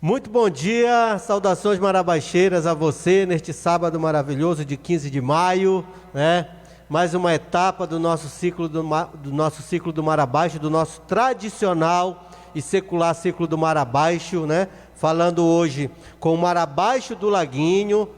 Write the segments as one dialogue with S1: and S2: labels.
S1: Muito bom dia, saudações marabaixeiras a você neste sábado maravilhoso de 15 de maio, né? Mais uma etapa do nosso ciclo do Mar Abaixo, do nosso tradicional e secular ciclo do Mar Abaixo, né? Falando hoje com o Mar Abaixo do Laguinho,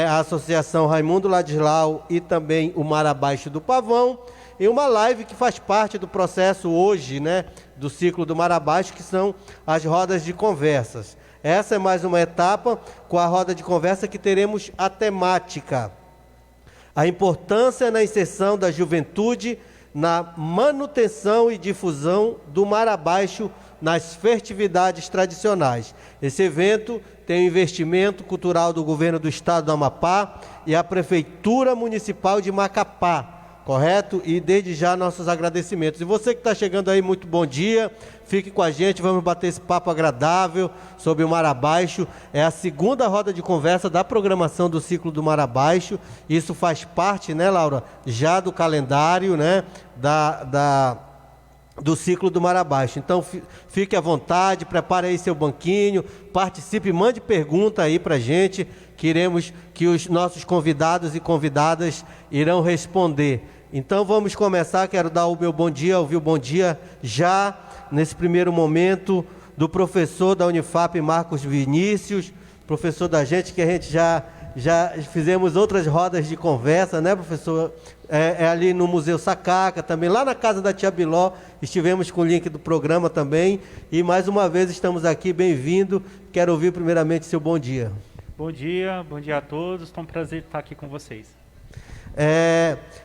S1: a Associação Raimundo Ladislau e também o Mar Abaixo do Pavão, em uma live que faz parte do processo hoje, né, do ciclo do Mar Abaixo, que são as rodas de conversas. Essa é mais uma etapa com a roda de conversa que teremos a temática: a importância na inserção da juventude na manutenção e difusão do Mar Abaixo nas festividades tradicionais. Esse evento tem o investimento cultural do governo do estado do Amapá e a Prefeitura Municipal de Macapá. Correto? E desde já nossos agradecimentos. E você que está chegando aí, muito bom dia. Fique com a gente, vamos bater esse papo agradável sobre o Mar Abaixo. É a segunda roda de conversa da programação do ciclo do Mar Abaixo. Isso faz parte, né, Laura, já do calendário, né, do ciclo do Mar Abaixo. Então, fique à vontade, prepare aí seu banquinho, participe, mande pergunta aí para a gente, queremos que os nossos convidados e convidadas irão responder. Então, vamos começar. Quero dar o meu bom dia, ouvir o bom dia já, nesse primeiro momento, do professor da Unifap, Marcos Vinícius, professor da gente, que a gente já fizemos outras rodas de conversa, né, professor? Ali no Museu Sacaca, também lá na casa da Tia Biló, estivemos com o link do programa também, e mais uma vez estamos aqui, bem-vindo. Quero ouvir primeiramente seu bom dia.
S2: Bom dia a todos, é um prazer estar aqui com vocês.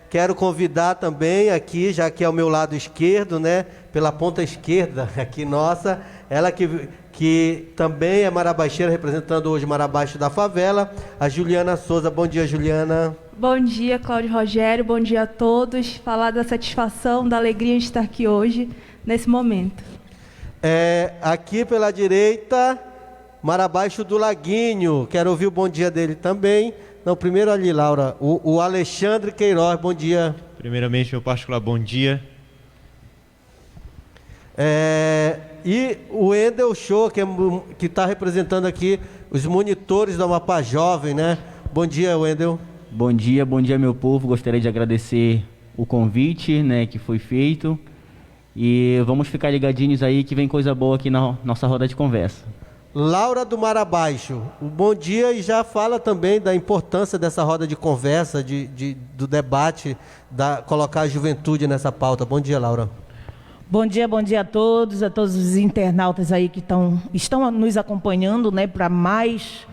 S1: Quero convidar também aqui, já que é ao meu lado esquerdo, né, pela ponta esquerda aqui nossa, ela que também é marabaixeira, representando hoje Marabaixo da Favela, a Juliana Souza. Bom dia, Juliana.
S3: Bom dia, Cláudio Rogério, bom dia a todos. Falar da satisfação, da alegria de estar aqui hoje, nesse momento.
S1: Aqui pela direita, Marabaixo do Laguinho, quero ouvir o bom dia dele também. Não, primeiro ali, Laura, o Alexandre Queiroz, bom dia.
S4: Primeiramente, meu particular bom dia.
S1: E o Wendel Show, que está representando aqui os monitores do Amapá Jovem, né? Bom dia, Wendel.
S5: Bom dia, meu povo. Gostaria de agradecer o convite, né, que foi feito. E vamos ficar ligadinhos aí que vem coisa boa aqui na nossa roda de conversa.
S1: Laura do Mar Abaixo, um bom dia, e já fala também da importância dessa roda de conversa, do debate, colocar a juventude nessa pauta. Bom dia, Laura.
S6: Bom dia a todos os internautas aí que estão nos acompanhando, né, para mais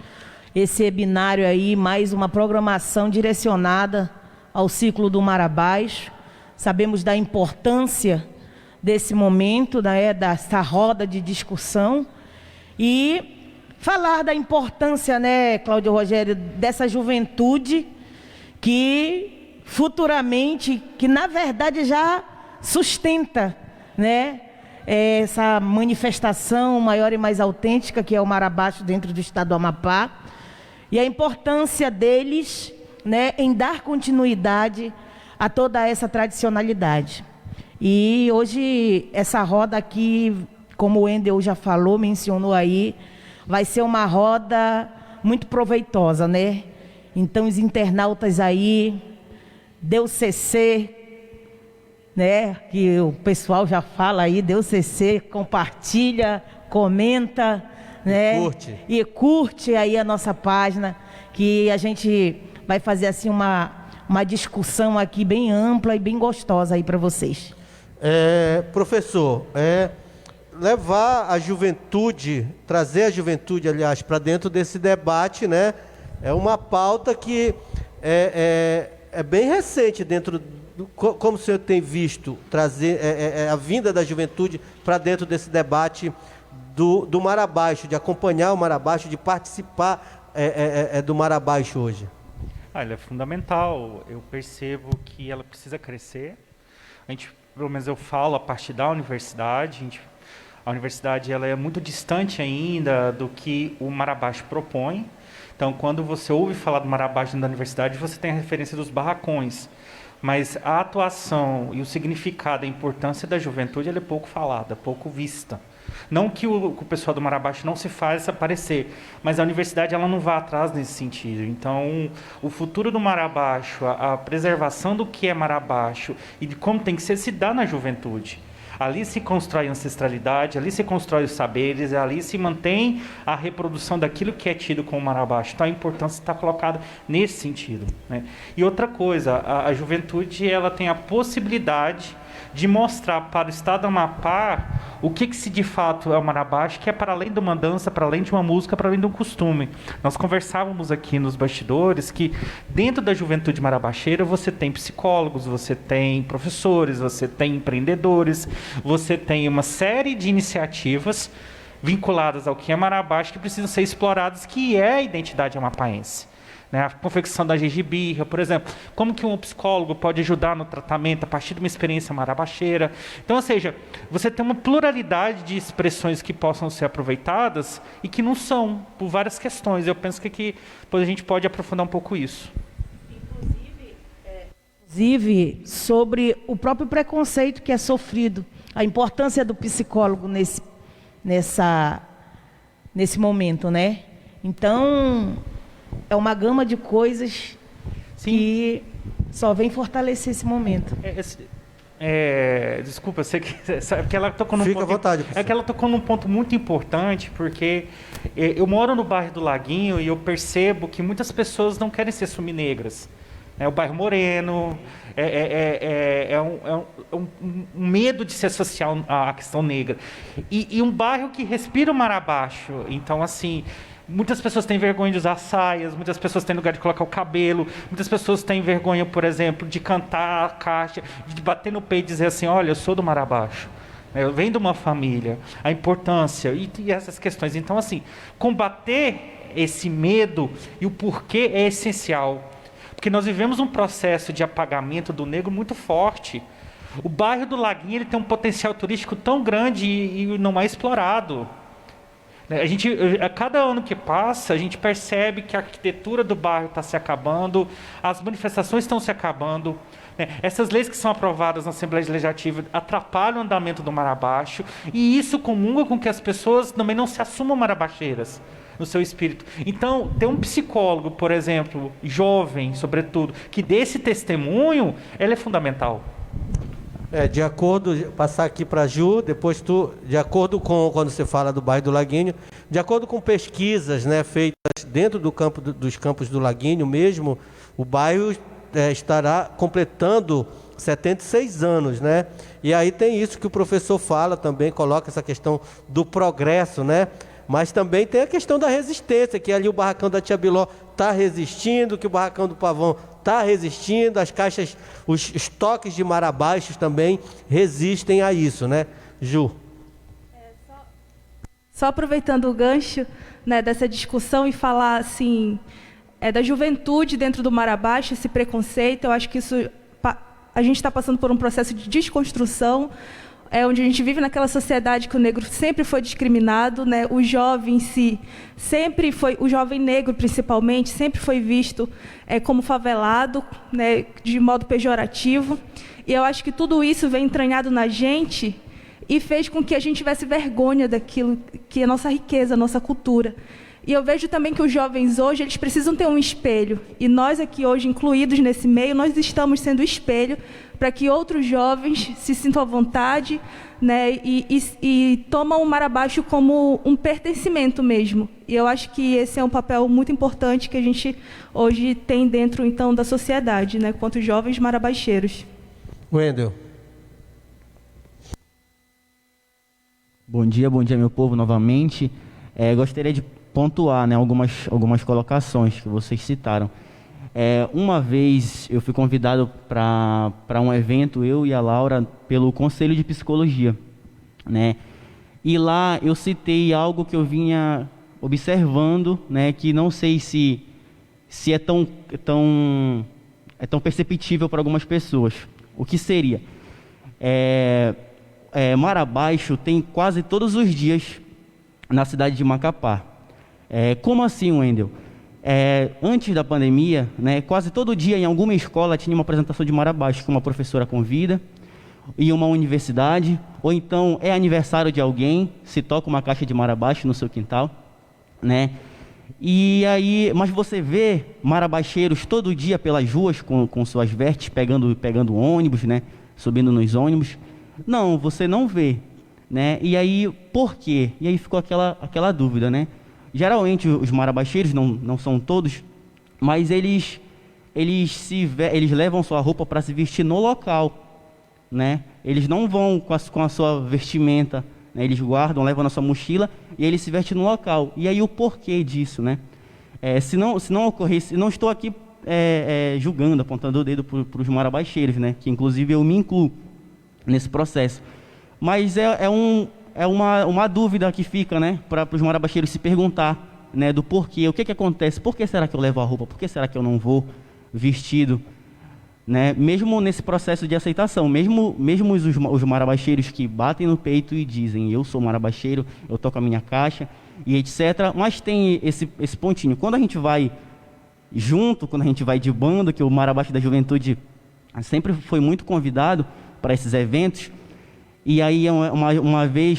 S6: esse webinário aí, mais uma programação direcionada ao ciclo do Mar Abaixo. Sabemos da importância desse momento, né, dessa roda de discussão, e falar da importância, né, Cláudio Rogério, dessa juventude que futuramente, que na verdade já sustenta, né, essa manifestação maior e mais autêntica que é o Mar Abaixo dentro do estado do Amapá, e a importância deles, né, em dar continuidade a toda essa tradicionalidade. E hoje essa roda aqui, como o Wendel já falou, mencionou aí, vai ser uma roda muito proveitosa, né? Então os internautas aí, dê o CC, né, que o pessoal já fala aí, dê o CC, compartilha, comenta, né, e curte aí a nossa página, que a gente vai fazer assim uma discussão aqui bem ampla e bem gostosa aí para vocês.
S1: Professor, levar a juventude, trazer a juventude, aliás, para dentro desse debate, né, é uma pauta que é bem recente dentro. Como o senhor tem visto trazer a vinda da juventude para dentro desse debate do Mar Abaixo, de acompanhar o Mar Abaixo, de participar do Mar Abaixo hoje?
S2: Ela é fundamental. Eu percebo que ela precisa crescer. Pelo menos eu falo a partir da universidade. A universidade ela é muito distante ainda do que o Mar Abaixo propõe. Então, quando você ouve falar do Mar Abaixo da universidade, você tem a referência dos barracões. Mas a atuação e o significado, a importância da juventude, ela é pouco falada, pouco vista. Não que o pessoal do Marabaixo não se faça aparecer, mas a universidade ela não vai atrás nesse sentido. Então, o futuro do Marabaixo, a preservação do que é Marabaixo e de como tem que ser, se dá na juventude. Ali se constrói a ancestralidade, ali se constrói os saberes, ali se mantém a reprodução daquilo que é tido como Marabaixo. Então, a importância está colocada nesse sentido, né? E outra coisa, a juventude ela tem a possibilidade de mostrar para o Estado do Amapá o que se de fato é o Marabaixo, que é para além de uma dança, para além de uma música, para além de um costume. Nós conversávamos aqui nos bastidores que dentro da juventude marabaixeira você tem psicólogos, você tem professores, você tem empreendedores, você tem uma série de iniciativas vinculadas ao que é Marabaixo que precisam ser exploradas, que é a identidade amapaense. A confecção da gengibirra, por exemplo, como que um psicólogo pode ajudar no tratamento a partir de uma experiência marabaixeira. Então, ou seja, você tem uma pluralidade de expressões que possam ser aproveitadas e que não são, por várias questões. Eu penso que aqui depois a gente pode aprofundar um pouco isso.
S6: Inclusive, sobre o próprio preconceito que é sofrido, a importância do psicólogo nesse momento, né? Então, é uma gama de coisas
S2: Sim.
S6: que só vem fortalecer esse momento.
S2: Desculpa, você que ela tocou num
S1: Fica
S2: ponto,
S1: à vontade,
S2: é que ela tocou num ponto muito importante, porque eu moro no bairro do Laguinho e eu percebo que muitas pessoas não querem ser suminegras. O bairro Moreno um medo de se associar à questão negra. E um bairro que respira o Marabaixo. Então, assim, muitas pessoas têm vergonha de usar saias, muitas pessoas têm lugar de colocar o cabelo, muitas pessoas têm vergonha, por exemplo, de cantar a caixa, de bater no peito e dizer assim, olha, eu sou do Marabaixo. Eu venho de uma família, a importância e essas questões. Então, assim, combater esse medo e o porquê é essencial. Porque nós vivemos um processo de apagamento do negro muito forte. O bairro do Laguinho ele tem um potencial turístico tão grande e não é explorado. A cada ano que passa, a gente percebe que a arquitetura do bairro está se acabando, as manifestações estão se acabando. Essas leis que são aprovadas na Assembleia Legislativa atrapalham o andamento do Marabaixo e isso comunga com que as pessoas também não se assumam marabaixeiras no seu espírito. Então, ter um psicólogo, por exemplo, jovem, sobretudo, que dê esse testemunho, ele é fundamental.
S1: De acordo, passar aqui para a Ju, depois de acordo com, quando você fala do bairro do Laguinho, de acordo com pesquisas, né, feitas dentro dos campos do Laguinho mesmo, o bairro estará completando 76 anos, né? E aí tem isso que o professor fala também, coloca essa questão do progresso, né? Mas também tem a questão da resistência, que ali o barracão da Tia Biló está resistindo, que o barracão do Pavão está resistindo, as caixas, os estoques de Marabaixos também resistem a isso, né? Ju.
S3: Só aproveitando o gancho, né, dessa discussão e falar assim, da juventude dentro do Marabaixo, esse preconceito, eu acho que isso, a gente está passando por um processo de desconstrução, onde a gente vive naquela sociedade que o negro sempre foi discriminado, né? O jovem em si sempre foi, o jovem negro principalmente, sempre foi visto como favelado, né? De modo pejorativo. E eu acho que tudo isso vem entranhado na gente e fez com que a gente tivesse vergonha daquilo que é a nossa riqueza, a nossa cultura. E eu vejo também que os jovens hoje, eles precisam ter um espelho. E nós aqui hoje, incluídos nesse meio, nós estamos sendo espelho para que outros jovens se sintam à vontade, né, e tomam o Marabaixo como um pertencimento mesmo. E eu acho que esse é um papel muito importante que a gente hoje tem dentro, então, da sociedade, né, quanto jovens marabaixeiros.
S1: Wendel.
S5: Bom dia, meu povo, novamente. Gostaria de pontuar, né, algumas colocações que vocês citaram. Uma vez eu fui convidado para um evento, eu e a Laura, pelo Conselho de Psicologia, né? E lá eu citei algo que eu vinha observando, né, que não sei se é tão perceptível para algumas pessoas. O que seria? Marabaixo tem quase todos os dias na cidade de Macapá. Como assim, Wendel? Antes da pandemia, né, quase todo dia em alguma escola tinha uma apresentação de Marabaixo que uma professora convida, em uma universidade, ou então é aniversário de alguém, se toca uma caixa de marabaixo no seu quintal, né? E aí, mas você vê marabaixeiros todo dia pelas ruas com suas vestes, pegando ônibus, né? Subindo nos ônibus. Não, você não vê, né? E aí, por quê? E aí ficou aquela dúvida, né? Geralmente os marabaixeiros, não são todos, mas eles levam sua roupa para se vestir no local, né? Eles não vão com a sua vestimenta, né? Eles guardam, levam na sua mochila e eles se vestem no local. E aí o porquê disso, né? Se não ocorresse, não estou aqui julgando, apontando o dedo para os marabaixeiros, né? Que inclusive eu me incluo nesse processo. Mas é uma dúvida que fica, né? Para os marabaixeiros se perguntar, né? Do porquê, o que acontece, por que será que eu levo a roupa, por que será que eu não vou vestido, né? Mesmo nesse processo de aceitação, mesmo os marabaixeiros que batem no peito e dizem, eu sou marabaixeiro, eu toco a minha caixa e etc. Mas tem esse pontinho, quando a gente vai junto, quando a gente vai de bando, que o Marabaixo da Juventude sempre foi muito convidado para esses eventos, e aí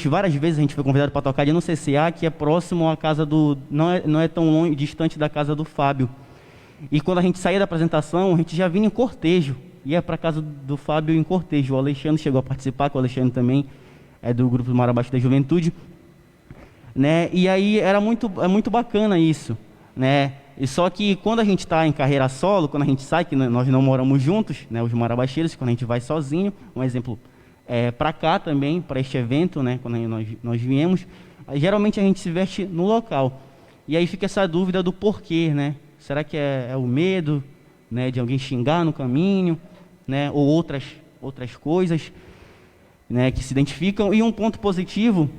S5: várias vezes a gente foi convidado para tocar no CCA, que é próximo à casa não é tão longe, distante da casa do Fábio. E quando a gente saía da apresentação, a gente já vinha em cortejo, ia para a casa do Fábio em cortejo. O Alexandre chegou a participar, que o Alexandre também é do grupo do Marabaixo da Juventude, né? E aí é muito bacana isso, né? E só que quando a gente está em carreira solo, quando a gente sai, que nós não moramos juntos, né? Os marabaixeiros, quando a gente vai sozinho, um exemplo para cá também, para este evento, né? Quando nós viemos, geralmente a gente se veste no local. E aí fica essa dúvida do porquê, né? Será que é o medo, né, de alguém xingar no caminho, né, ou outras coisas, né, que se identificam? E um ponto positivo...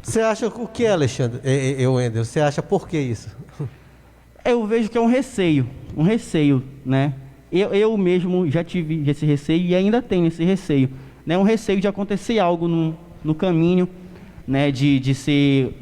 S1: Você acha o que é, Alexandre? Wendel, você acha por que isso?
S5: Eu vejo que é um receio, né? Eu mesmo já tive esse receio e ainda tenho esse receio, né? Um receio de acontecer algo no caminho, né, de ser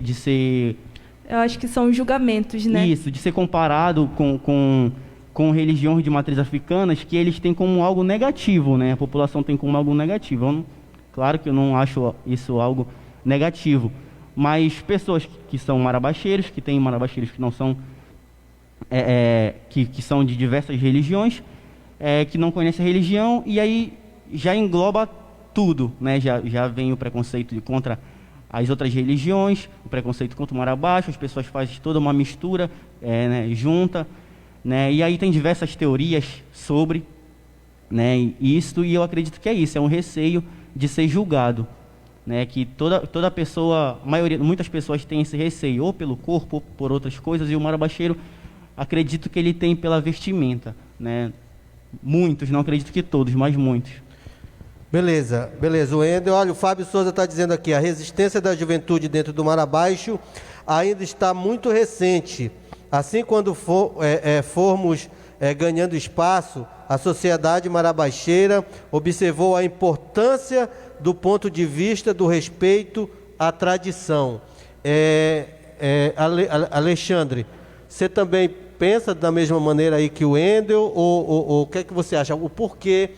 S3: Eu acho que são julgamentos, né?
S5: Isso, de ser comparado com religiões de matriz africanas, que eles têm como algo negativo, né? A população tem como algo negativo. Claro que eu não acho isso algo negativo, mas pessoas que são marabaixeiros, que têm marabaixeiros que não são, que são de diversas religiões, que não conhecem a religião, e aí já engloba tudo, né? Já vem o preconceito contra as outras religiões, o preconceito contra o Marabaixo, as pessoas fazem toda uma mistura, né, junta, né, e aí tem diversas teorias sobre, né, isso, e eu acredito que é isso, é um receio de ser julgado, né, que toda pessoa, muitas pessoas têm esse receio, ou pelo corpo, ou por outras coisas, e o marabaixeiro, acredito que ele tem pela vestimenta, né, muitos, não acredito que todos, mas muitos.
S1: Beleza. O Wendel, olha, o Fábio Souza está dizendo aqui, a resistência da juventude dentro do Marabaixo ainda está muito recente. Assim, quando formos ganhando espaço, a sociedade marabaixeira observou a importância do ponto de vista do respeito à tradição. Alexandre, você também pensa da mesma maneira aí que o Wendel, ou o que é que você acha? O porquê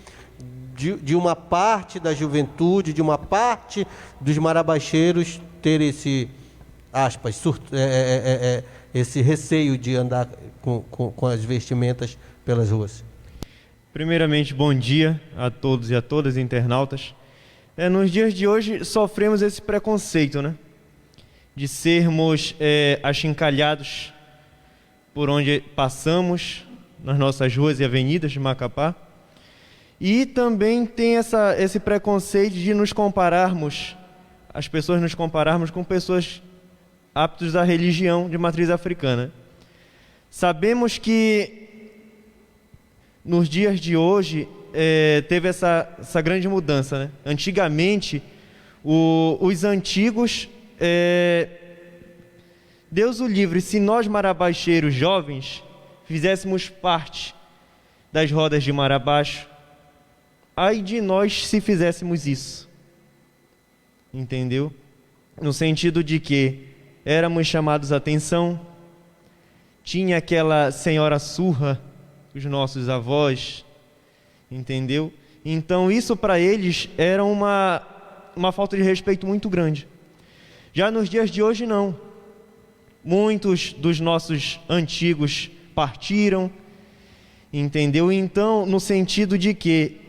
S1: de uma parte da juventude, de uma parte dos marabaixeiros ter esse, aspas, esse receio de andar com as vestimentas pelas ruas?
S4: Primeiramente, bom dia a todos e a todas internautas. Nos dias de hoje sofremos esse preconceito, né? De sermos achincalhados por onde passamos, nas nossas ruas e avenidas de Macapá. E também tem esse preconceito de nos compararmos, as pessoas nos compararmos com pessoas aptas à religião de matriz africana. Sabemos que nos dias de hoje teve essa grande mudança, né? Antigamente, os antigos, Deus o livre, se nós marabaixeiros jovens fizéssemos parte das rodas de Marabaixo, ai de nós se fizéssemos isso, entendeu? No sentido de que éramos chamados a atenção, tinha aquela senhora surra, os nossos avós, entendeu? Então isso para eles era uma falta de respeito muito grande. Já nos dias de hoje não. Muitos dos nossos antigos partiram, entendeu? Então, no sentido de que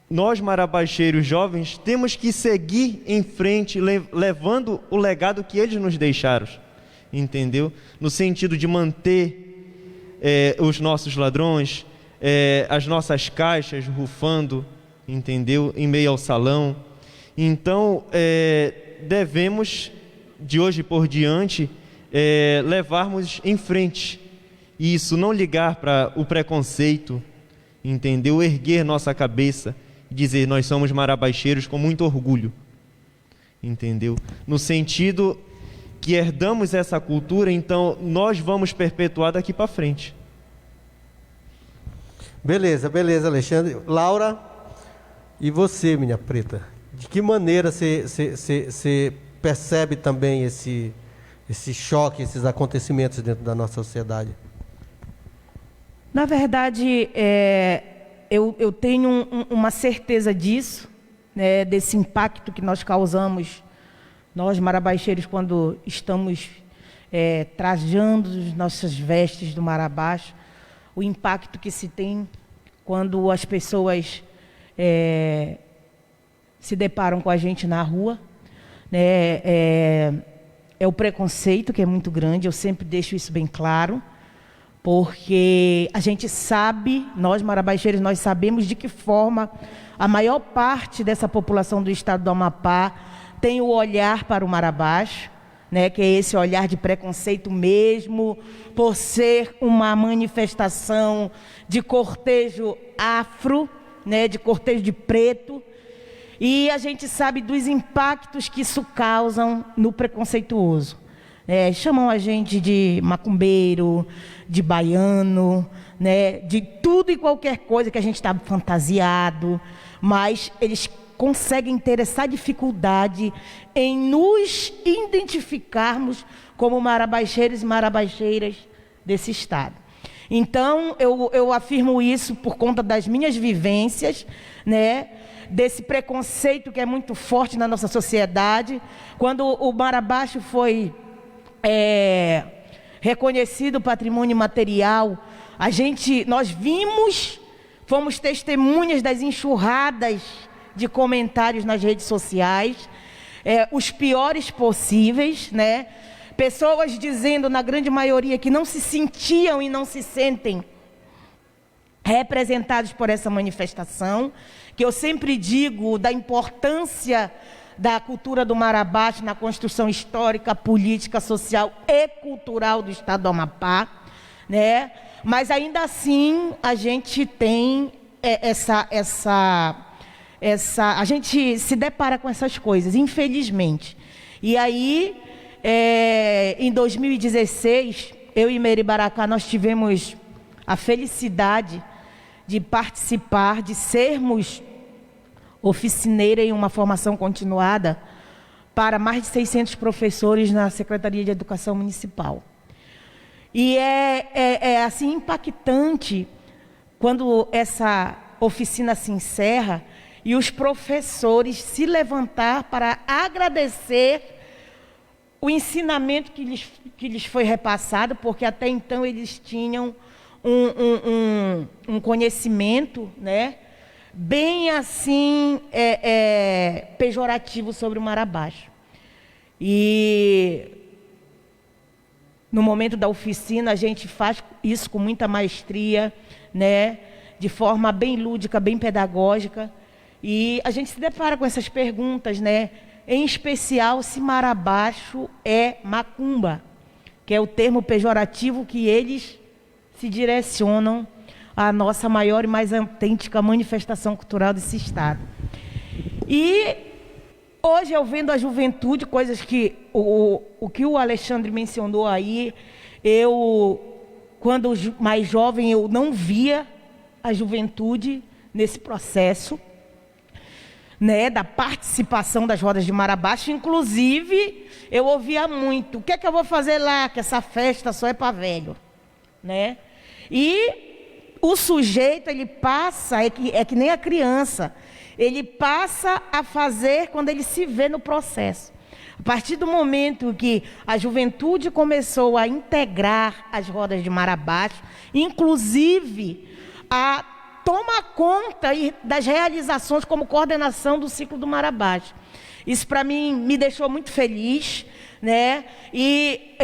S4: nós marabaixeiros jovens temos que seguir em frente, levando o legado que eles nos deixaram, entendeu? No sentido de manter os nossos ladrões, as nossas caixas rufando, entendeu? Em meio ao salão. Então, devemos, de hoje por diante, levarmos em frente isso, não ligar para o preconceito, entendeu? Erguer nossa cabeça, dizer nós somos marabaixeiros com muito orgulho, entendeu? No sentido que herdamos essa cultura, então nós vamos perpetuar daqui para frente.
S1: Beleza, Alexandre. Laura, e você, minha preta? De que maneira você percebe também esse choque, esses acontecimentos dentro da nossa sociedade?
S6: Na verdade, eu tenho uma certeza disso, né, desse impacto que nós causamos, nós marabaixeiros, quando estamos trajando as nossas vestes do Marabaixo, o impacto que se tem quando as pessoas se deparam com a gente na rua, né, é o preconceito, que é muito grande, eu sempre deixo isso bem claro, porque a gente sabe, nós marabaixeiros, nós sabemos de que forma a maior parte dessa população do estado do Amapá tem o olhar para o Marabaixo, né, que é esse olhar de preconceito mesmo, por ser uma manifestação de cortejo afro, né, de cortejo de preto, e a gente sabe dos impactos que isso causam no preconceituoso. Chamam a gente de macumbeiro, de baiano, né, de tudo e qualquer coisa que a gente está fantasiado, mas eles conseguem ter essa dificuldade em nos identificarmos como marabaixeiros e marabaixeiras desse estado. Então, eu afirmo isso por conta das minhas vivências, né, desse preconceito que é muito forte na nossa sociedade. Quando o Marabaixo foi reconhecido patrimônio material, nós vimos, fomos testemunhas das enxurradas de comentários nas redes sociais, os piores possíveis, né? Pessoas dizendo, na grande maioria, que não se sentiam e não se sentem representados por essa manifestação, que eu sempre digo da importância da cultura do Marabaixo na construção histórica, política, social e cultural do estado do Amapá, né? Mas ainda assim a gente tem a gente se depara com essas coisas, infelizmente. E aí, em 2016, eu e Meire Baracá, nós tivemos a felicidade de participar, de sermos oficineira em uma formação continuada para mais de 600 professores na Secretaria de Educação Municipal. E assim impactante quando essa oficina se encerra e os professores se levantar para agradecer o ensinamento que lhes foi repassado, porque até então eles tinham um conhecimento, né, bem assim pejorativo sobre o Marabaixo. E no momento da oficina a gente faz isso com muita maestria, né, de forma bem lúdica, bem pedagógica, e a gente se depara com essas perguntas, né, em especial se Marabaixo é macumba, que é o termo pejorativo que eles se direcionam à nossa maior e mais autêntica manifestação cultural desse estado. E hoje eu vendo a juventude, coisas que o que o Alexandre mencionou aí, quando mais jovem, eu não via a juventude nesse processo, né, da participação das rodas de Marabaixo. Inclusive, eu ouvia muito: o que é que eu vou fazer lá, que essa festa só é para velho, né? E o sujeito, ele passa, é que nem a criança, ele passa a fazer quando ele se vê no processo. A partir do momento que a juventude começou a integrar as rodas de Marabás, inclusive a tomar conta das realizações como coordenação do ciclo do Marabás. Isso para mim me deixou muito feliz, né? E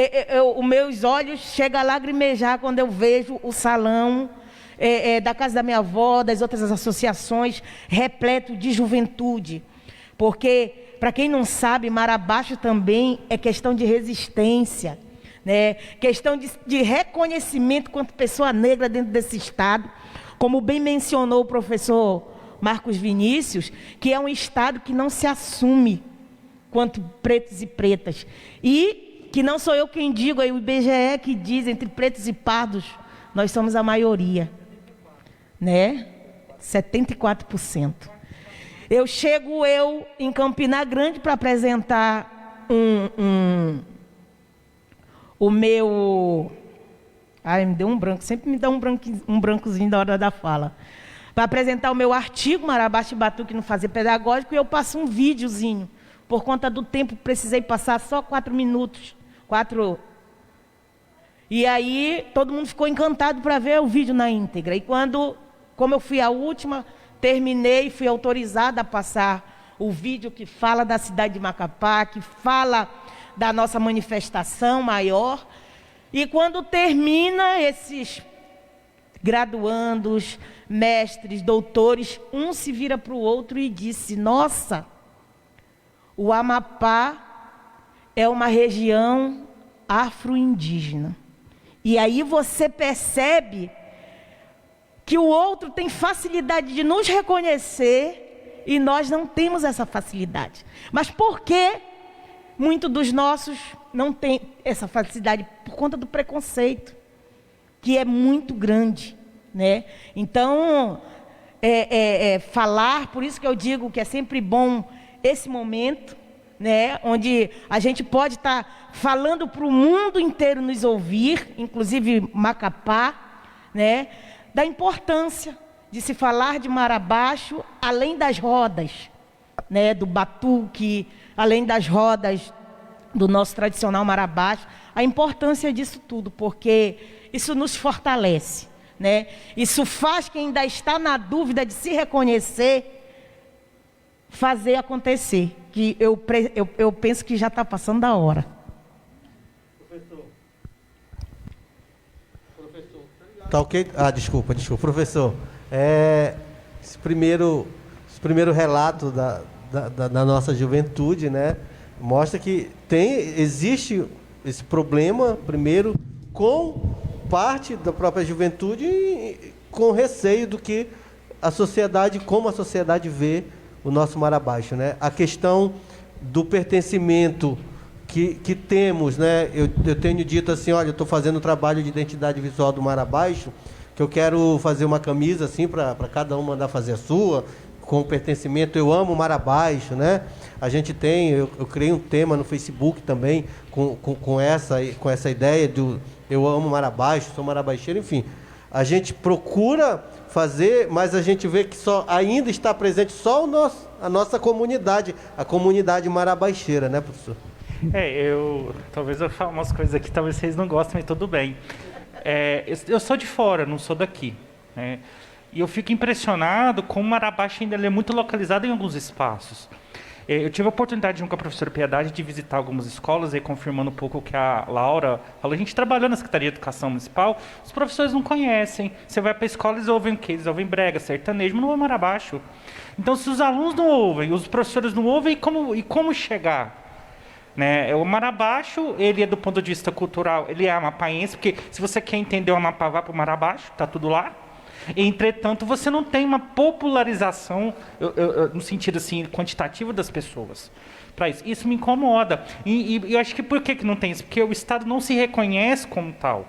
S6: os meus olhos chegam a lagrimejar quando eu vejo o salão da casa da minha avó, das outras associações, repleto de juventude. Porque, para quem não sabe, Marabás também é questão de resistência, né? Questão de reconhecimento quanto pessoa negra dentro desse estado, como bem mencionou o professor Marcos Vinícius, que é um estado que não se assume quanto pretos e pretas. E que não sou eu quem digo, é o IBGE que diz, entre pretos e pardos, nós somos a maioria, né? 74%. Eu chego em Campina Grande para apresentar o meu... Ai, me deu um branco, sempre me dá um brancozinho da hora da fala. Para apresentar o meu artigo, Marabás e Batuque no Fazer Pedagógico, e eu passo um videozinho. Por conta do tempo, precisei passar só 4 minutos. 4. E aí, todo mundo ficou encantado para ver o vídeo na íntegra. E como eu fui a última, terminei e fui autorizada a passar o vídeo que fala da cidade de Macapá, que fala da nossa manifestação maior. E quando termina, esses graduandos, mestres, doutores, um se vira para o outro e disse: nossa, o Amapá é uma região afro-indígena. E aí você percebe que o outro tem facilidade de nos reconhecer e nós não temos essa facilidade. Mas por que muitos dos nossos não têm essa facilidade? Por conta do preconceito, que é muito grande, né? Então, falar, por isso que eu digo que é sempre bom esse momento, né, onde a gente pode estar falando para o mundo inteiro nos ouvir, inclusive Macapá, né, da importância de se falar de Marabás, além das rodas, né, do batuque, além das rodas do nosso tradicional Marabás, a importância disso tudo, porque isso nos fortalece, né? Isso faz quem ainda está na dúvida de se reconhecer, fazer acontecer, que eu penso que já está passando da hora.
S1: Professor. Tá ok? Desculpa, professor. Esse primeiro relato da nossa juventude, né, mostra que existe esse problema, primeiro, com parte da própria juventude e com receio do que a sociedade, como a sociedade vê o nosso Marabás, né? A questão do pertencimento que temos, né? Eu tenho dito assim, olha, eu estou fazendo um trabalho de identidade visual do Marabás, que eu quero fazer uma camisa assim para cada um mandar fazer a sua, com pertencimento. Eu amo Marabás, né? A gente tem, eu criei um tema no Facebook também com essa ideia do eu amo Marabás, sou marabaixeiro, enfim. A gente procura fazer, mas a gente vê que ainda está presente só a nossa comunidade, a comunidade marabaixeira, né, professor?
S2: Talvez eu fale umas coisas aqui, talvez vocês não gostem, mas tudo bem. Eu sou de fora, não sou daqui, né? E eu fico impressionado como o Marabás ainda é muito localizado em alguns espaços. Eu tive a oportunidade, junto com a professora Piedade, de visitar algumas escolas, aí confirmando um pouco o que a Laura falou. A gente trabalhou na Secretaria de Educação Municipal, os professores não conhecem. Você vai para a escola, eles ouvem o quê? Eles ouvem brega, sertanejo, mas não é Marabás. Então, se os alunos não ouvem, os professores não ouvem, e como chegar? Né? O Marabás, ele é do ponto de vista cultural, ele é amapaense, porque se você quer entender o Amapá, vá para o Marabás, está tudo lá. Entretanto, você não tem uma popularização, no sentido assim, quantitativo das pessoas. Para isso. Isso me incomoda. E eu acho que por que não tem isso? Porque o Estado não se reconhece como tal.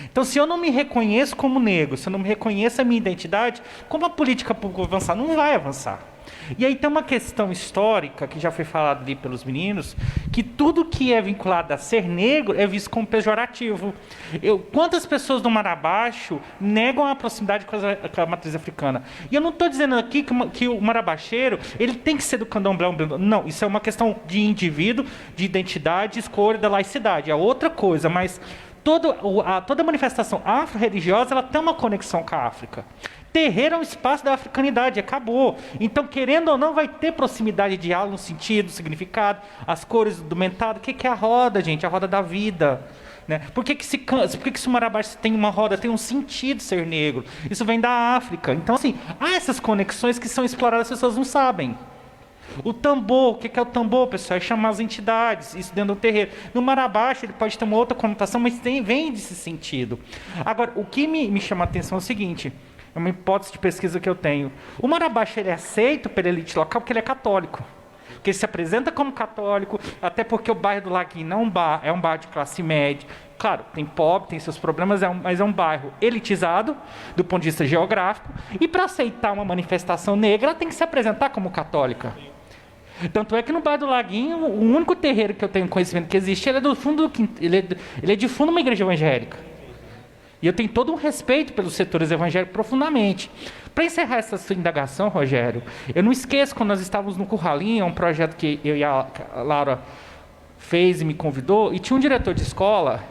S2: Então, se eu não me reconheço como negro, se eu não me reconheço a minha identidade, como a política pública vai avançar? Não vai avançar. E aí tem uma questão histórica, que já foi falado ali pelos meninos, que tudo que é vinculado a ser negro é visto como pejorativo. Quantas pessoas do Marabaixo negam a proximidade com a matriz africana? E eu não estou dizendo aqui que o marabaixeiro ele tem que ser do candomblé. Não, isso é uma questão de indivíduo, de identidade, escolha da laicidade. É outra coisa, mas toda manifestação afro-religiosa ela tem uma conexão com a África. Terreiro é um espaço da africanidade, acabou. Então, querendo ou não, vai ter proximidade de diálogo, no sentido, significado, as cores do mentado. O que é a roda, gente? A roda da vida. Né? Por que o Marabaixo tem uma roda? Tem um sentido ser negro. Isso vem da África. Então, assim, há essas conexões que são exploradas, as pessoas não sabem. O tambor, o que é o tambor, pessoal? É chamar as entidades, isso dentro do terreiro. No Marabaixo ele pode ter uma outra conotação, mas vem desse sentido. Agora, o que me chama a atenção é o seguinte, é uma hipótese de pesquisa que eu tenho. O Marabaixo ele é aceito pela elite local porque ele é católico. Porque ele se apresenta como católico, até porque o bairro do Laguinho não é um bairro de classe média. Claro, tem pobre, tem seus problemas, mas é um bairro elitizado, do ponto de vista geográfico, e para aceitar uma manifestação negra, ela tem que se apresentar como católica. Tanto é que no bairro do Laguinho, o único terreiro que eu tenho conhecimento que existe, ele é do fundo ele é de fundo uma igreja evangélica. E eu tenho todo um respeito pelos setores evangélicos profundamente. Para encerrar essa sua indagação, Rogério, eu não esqueço quando nós estávamos no Curralinho, um projeto que eu e a Laura fez e me convidou, e tinha um diretor de escola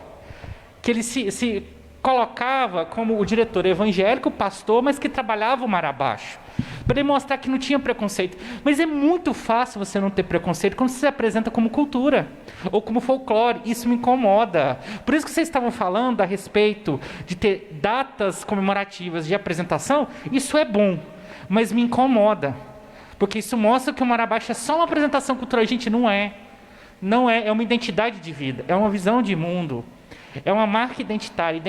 S2: que ele se colocava como o diretor evangélico, pastor, mas que trabalhava o Marabaixo, para ele mostrar que não tinha preconceito. Mas é muito fácil você não ter preconceito quando você se apresenta como cultura ou como folclore. Isso me incomoda. Por isso que vocês estavam falando a respeito de ter datas comemorativas de apresentação, isso é bom, mas me incomoda, porque isso mostra que o Marabaixo é só uma apresentação cultural. Gente, não é. Não é, é uma identidade de vida, é uma visão de mundo. É uma marca identitária.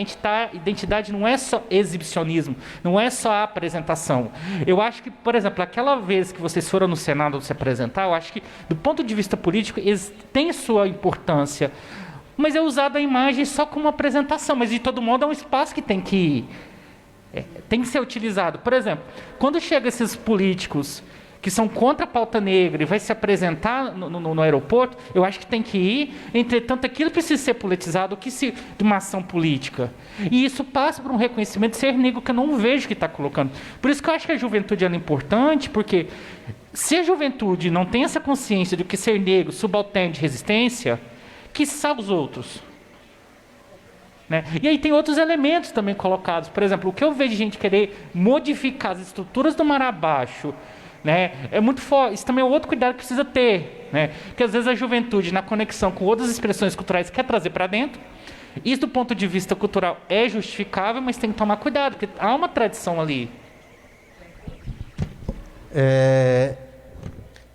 S2: Identidade não é só exibicionismo, não é só a apresentação. Eu acho que, por exemplo, aquela vez que vocês foram no Senado se apresentar, eu acho que, do ponto de vista político, tem sua importância. Mas é usada a imagem só como apresentação. Mas, de todo modo, é um espaço que tem que ser utilizado. Por exemplo, quando chegam esses políticos que são contra a pauta negra e vai se apresentar no aeroporto, eu acho que tem que ir. Entretanto, aquilo precisa ser politizado, de uma ação política. E isso passa por um reconhecimento de ser negro, que eu não vejo que está colocando. Por isso que eu acho que a juventude é importante, porque se a juventude não tem essa consciência de que ser negro, subalterno de resistência, quiçá os outros. Né? E aí tem outros elementos também colocados. Por exemplo, o que eu vejo de gente querer modificar as estruturas do Marabaixo, né? É muito forte. Isso também é outro cuidado que precisa ter, né? Porque às vezes a juventude, na conexão com outras expressões culturais, quer trazer para dentro. Isso, do ponto de vista cultural, é justificável, mas tem que tomar cuidado, porque há uma tradição ali.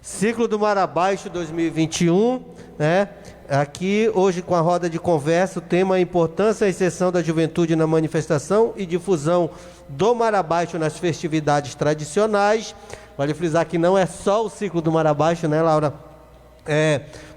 S1: Ciclo do Marabaixo 2021, né? Aqui, hoje, com a roda de conversa, o tema é a importância e inserção da juventude na manifestação e difusão do Marabaixo nas festividades tradicionais. Vale frisar que não é só o ciclo do Marabaixo, né, Laura?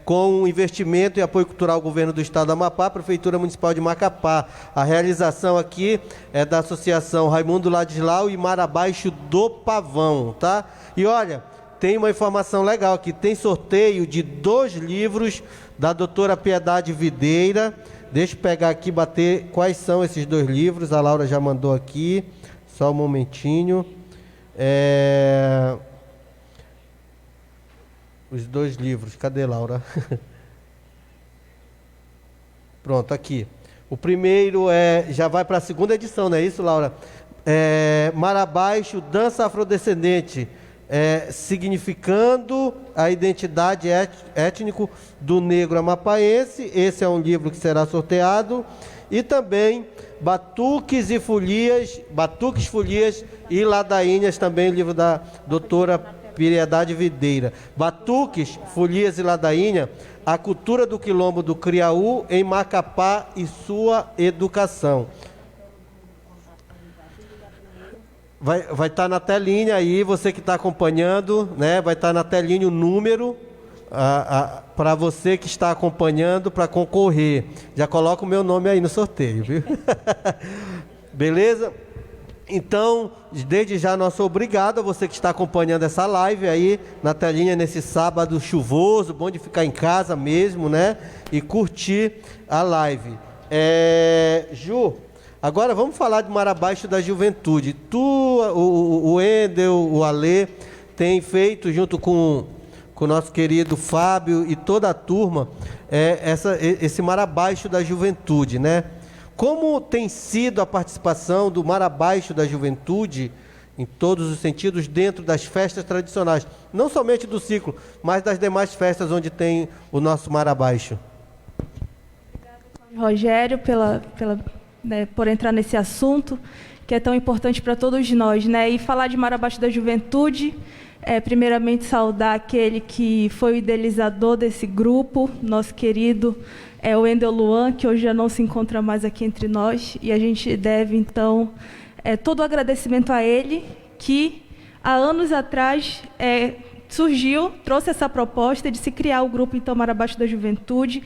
S1: Com investimento e apoio cultural do Governo do Estado do Amapá, Prefeitura Municipal de Macapá. A realização aqui é da Associação Raimundo Ladislau e Marabaixo do Pavão, tá? E olha, tem uma informação legal aqui, tem sorteio de 2 livros da doutora Piedade Videira. Deixa eu pegar aqui, bater quais são esses 2 livros, a Laura já mandou aqui, só um momentinho. Os 2 livros, cadê, Laura? Pronto, aqui. O primeiro já vai para a 2ª edição, não é isso, Laura? Marabaixo, dança afrodescendente, significando a identidade étnico do negro amapaense. Esse é um livro que será sorteado. E também Batuques, Folias e Ladainhas, também o livro da doutora Piedade Videira. Batuques, Folias e Ladainha, a cultura do quilombo do Criaú em Macapá e sua educação. Vai estar na telinha aí, você que está acompanhando, né? Vai estar na telinha o número para você que está acompanhando para concorrer. Já coloca o meu nome aí no sorteio, viu? Beleza? Então, desde já, nosso obrigado a você que está acompanhando essa live aí na telinha nesse sábado chuvoso, bom de ficar em casa mesmo, né? E curtir a live. Ju, agora vamos falar de Marabaixo da Juventude. Tu, o Wendel, o Alê, tem feito junto com o nosso querido Fábio e toda a turma esse Marabaixo da Juventude, né? Como tem sido a participação do Marabaixo da Juventude, em todos os sentidos, dentro das festas tradicionais? Não somente do ciclo, mas das demais festas onde tem o nosso Marabaixo.
S3: Rogério, por entrar nesse assunto, que é tão importante para todos nós, né? E falar de Marabaixo da Juventude, primeiramente saudar aquele que foi o idealizador desse grupo, nosso querido o Wendel Luan, que hoje já não se encontra mais aqui entre nós, e a gente deve, então, todo o agradecimento a ele, que há anos atrás trouxe essa proposta de se criar o grupo, então, Marabaixo da Juventude,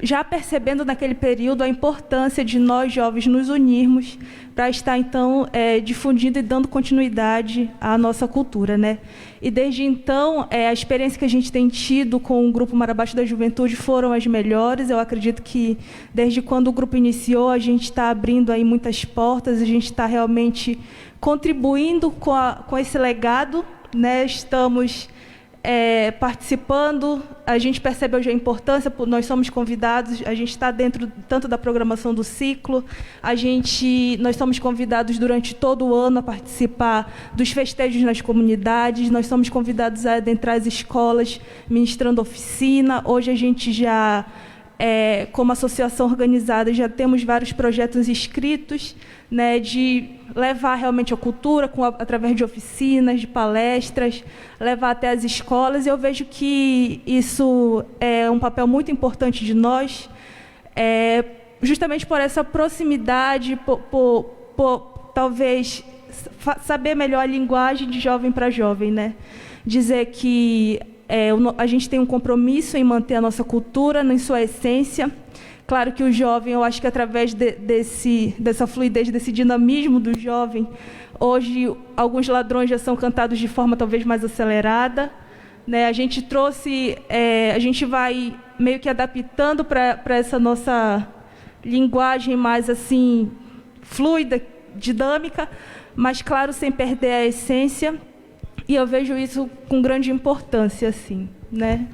S3: já percebendo naquele período a importância de nós jovens nos unirmos para estar, então, difundindo e dando continuidade à nossa cultura, né? E desde então, a experiência que a gente tem tido com o Grupo Marabaixo da Juventude foram as melhores. Eu acredito que, desde quando o grupo iniciou, a gente está abrindo aí muitas portas, a gente está realmente contribuindo com esse legado, né? Estamos participando, a gente percebe hoje a importância, nós somos convidados, a gente está dentro tanto da programação do ciclo, nós somos convidados durante todo o ano a participar dos festejos nas comunidades, nós somos convidados a adentrar as escolas ministrando oficina. Hoje a gente já, como associação organizada, já temos vários projetos inscritos, né, de levar realmente a cultura através de oficinas, de palestras, levar até as escolas. E eu vejo que isso é um papel muito importante de nós, justamente por essa proximidade, por talvez saber melhor a linguagem de jovem para jovem, né? Dizer que a gente tem um compromisso em manter a nossa cultura em sua essência. Claro que o jovem, eu acho que através dessa fluidez, desse dinamismo do jovem, hoje alguns ladrões já são cantados de forma talvez mais acelerada, né? A gente vai meio que adaptando para essa nossa linguagem mais assim fluida, dinâmica, mas claro, sem perder a essência. E eu vejo isso com grande importância, assim, né?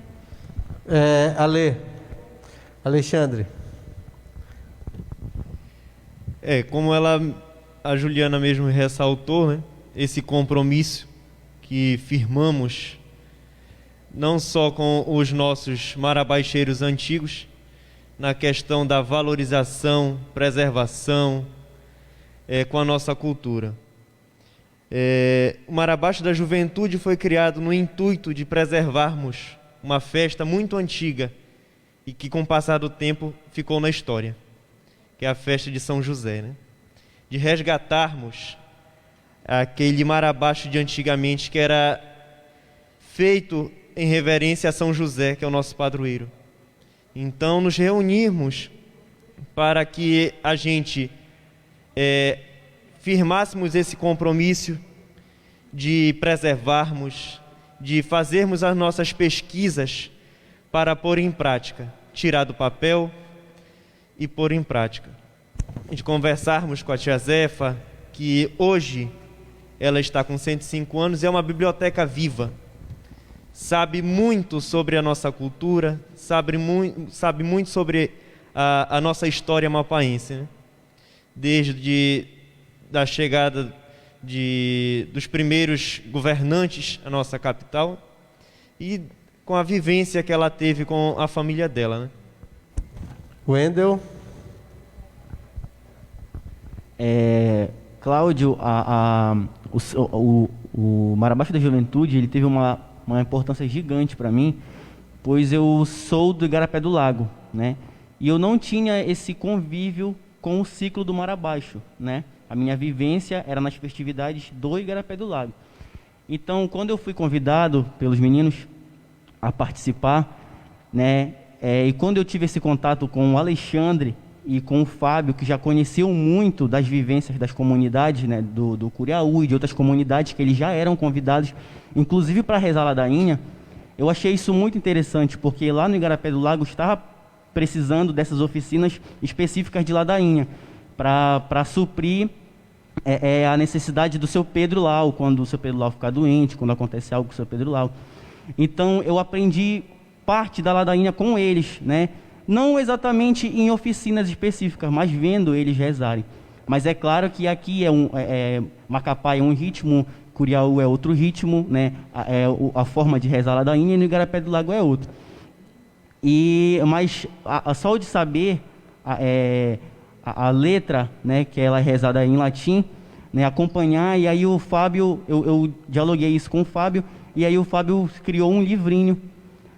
S1: Alexandre.
S4: Como a Juliana mesmo ressaltou, né, esse compromisso que firmamos não só com os nossos marabaixeiros antigos, na questão da valorização, preservação, com a nossa cultura. O Marabaixo da Juventude foi criado no intuito de preservarmos uma festa muito antiga e que, com o passar do tempo, ficou na história, que é a festa de São José, né? De resgatarmos aquele Marabaixo de antigamente que era feito em reverência a São José, que é o nosso padroeiro. Então, nos reunirmos para que a gente firmássemos esse compromisso de preservarmos, de fazermos as nossas pesquisas para pôr em prática, tirar do papel e pôr em prática. De conversarmos com a tia Zefa, que hoje ela está com 105 anos e é uma biblioteca viva. Sabe muito sobre a nossa cultura, sabe muito sobre a nossa história mapaense, né? Desde da chegada dos primeiros governantes à nossa capital e com a vivência que ela teve com a família dela, né?
S1: Wendel.
S5: Cláudio, o Marabaixo da Juventude, ele teve uma importância gigante para mim, pois eu sou do Igarapé do Lago, né? E eu não tinha esse convívio com o ciclo do Marabaixo, né? A minha vivência era nas festividades do Igarapé do Lago. Então, quando eu fui convidado pelos meninos a participar, né? E quando eu tive esse contato com o Alexandre, e com o Fábio, que já conheciam muito das vivências das comunidades, né, do Curiaú e de outras comunidades que eles já eram convidados, inclusive para rezar a ladainha, eu achei isso muito interessante, porque lá no Igarapé do Lago estava precisando dessas oficinas específicas de ladainha, para suprir a necessidade do seu Pedro Lau, quando o seu Pedro Lau ficar doente, quando acontece algo com o seu Pedro Lau. Então, eu aprendi parte da ladainha com eles, né? Não exatamente em oficinas específicas, mas vendo eles rezarem. Mas é claro que aqui Macapá é um ritmo, Curiaú é outro ritmo, né? A forma de rezar a ladainha, e no Igarapé do Lago é outro. Mas só o de saber a letra, né, que ela é rezada em latim, né, acompanhar, e aí o Fábio, eu dialoguei isso com o Fábio, e aí o Fábio criou um livrinho,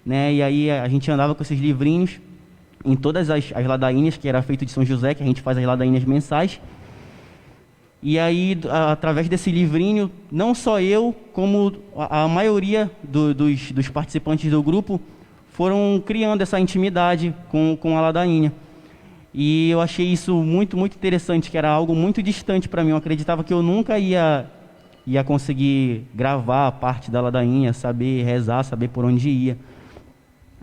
S5: né, e aí a gente andava com esses livrinhos em todas as ladainhas, que era feito de São José, que a gente faz as ladainhas mensais. E aí, através desse livrinho, não só eu, como a maioria dos participantes do grupo foram criando essa intimidade com a ladainha. E eu achei isso muito, muito interessante, que era algo muito distante para mim. Eu acreditava que eu nunca ia conseguir gravar a parte da ladainha, saber rezar, saber por onde ia.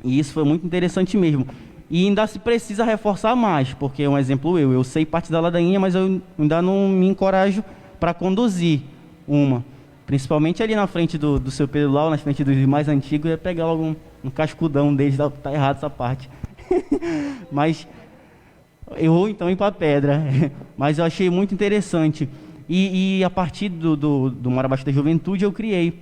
S5: E isso foi muito interessante mesmo. E ainda se precisa reforçar mais, porque, um exemplo, eu sei parte da ladainha, mas eu ainda não me encorajo para conduzir uma. Principalmente ali na frente do seu Pedro Lau, na frente dos mais antigos, eu ia pegar logo um cascudão deles, tá errado essa parte. Mas eu vou então ir para a pedra. Mas eu achei muito interessante. E a partir do Marabaixo da Juventude, eu criei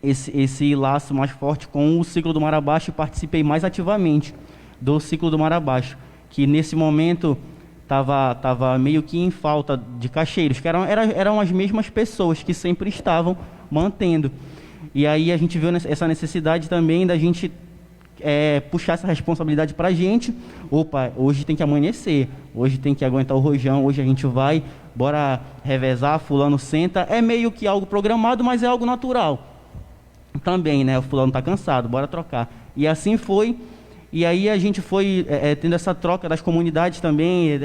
S5: esse laço mais forte com o ciclo do Marabaixo e participei mais ativamente do ciclo do Marabaixo, que nesse momento estava meio que em falta de cacheiros, que eram as mesmas pessoas que sempre estavam mantendo. E aí a gente viu essa necessidade também da gente puxar essa responsabilidade para a gente. Opa, hoje tem que amanhecer, hoje tem que aguentar o rojão, hoje a gente vai, bora revezar, fulano senta. É meio que algo programado, mas é algo natural também, né? O fulano está cansado, bora trocar. E assim foi. E aí a gente foi tendo essa troca das comunidades também,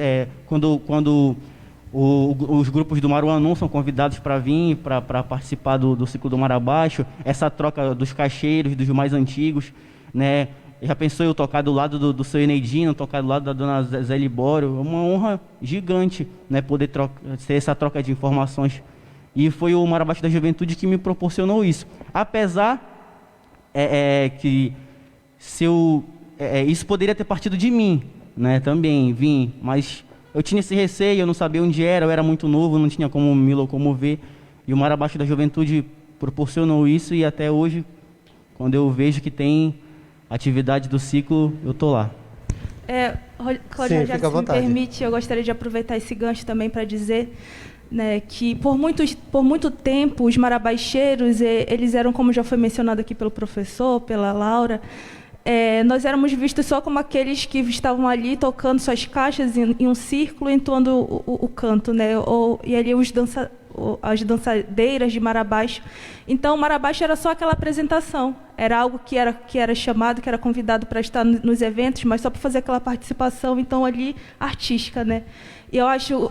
S5: quando os grupos do Maruanum são convidados para vir, para participar do ciclo do Marabaixo, essa troca dos cacheiros, dos mais antigos, né? Já pensou eu tocar do lado do seu Eneidino, tocar do lado da dona Zé Libório? Uma honra gigante, né? Poder ser essa troca de informações. E foi o Marabaixo da Juventude que me proporcionou isso. Apesar que isso poderia ter partido de mim, né? Também vim, mas eu tinha esse receio, eu não sabia onde era, eu era muito novo, não tinha como me locomover. E o Marabaixo da Juventude proporcionou isso, e até hoje, quando eu vejo que tem atividade do ciclo, eu tô lá.
S3: Cláudia, já se me permite, eu gostaria de aproveitar esse gancho também para dizer, né, que por muito tempo os marabaixeiros, eles eram, como já foi mencionado aqui pelo professor, pela Laura, nós éramos vistos só como aqueles que estavam ali tocando suas caixas em um círculo, entoando o canto, né? E ali as dançadeiras de Marabaixo. Então, o Marabaixo era só aquela apresentação. Era algo que era chamado, que era convidado para estar nos eventos, mas só para fazer aquela participação, então, ali, artística, né? E eu acho,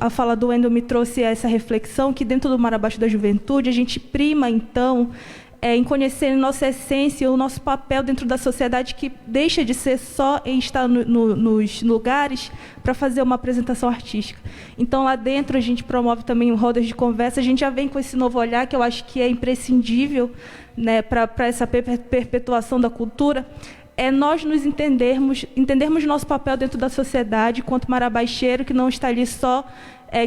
S3: a fala do Wendel me trouxe essa reflexão, que dentro do Marabaixo da Juventude, a gente prima, então, em conhecer nossa essência, o nosso papel dentro da sociedade, que deixa de ser só em estar nos lugares para fazer uma apresentação artística. Então, lá dentro, a gente promove também rodas de conversa, a gente já vem com esse novo olhar, que eu acho que é imprescindível, né, para essa perpetuação da cultura, nós nos entendermos nosso papel dentro da sociedade, enquanto marabaixeiro, que não está ali só,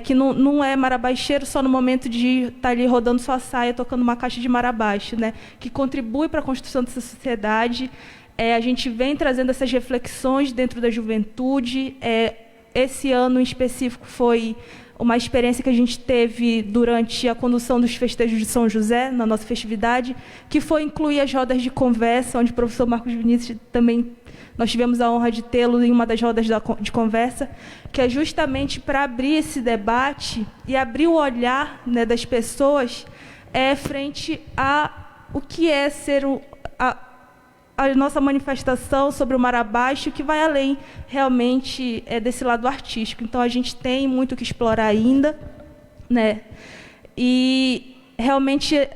S3: que não é marabaixeiro só no momento de estar ali rodando sua saia, tocando uma caixa de marabaixo, né? Que contribui para a construção dessa sociedade. A gente vem trazendo essas reflexões dentro da juventude. Esse ano em específico foi uma experiência que a gente teve durante a condução dos festejos de São José, na nossa festividade, que foi incluir as rodas de conversa, onde o professor Marcos Vinícius também, nós tivemos a honra de tê-lo em uma das rodas de conversa, que é justamente para abrir esse debate e abrir o olhar, né, das pessoas frente a o que é ser a a nossa manifestação sobre o Mar Abaixo, que vai além realmente desse lado artístico. Então, a gente tem muito que explorar ainda, né? E realmente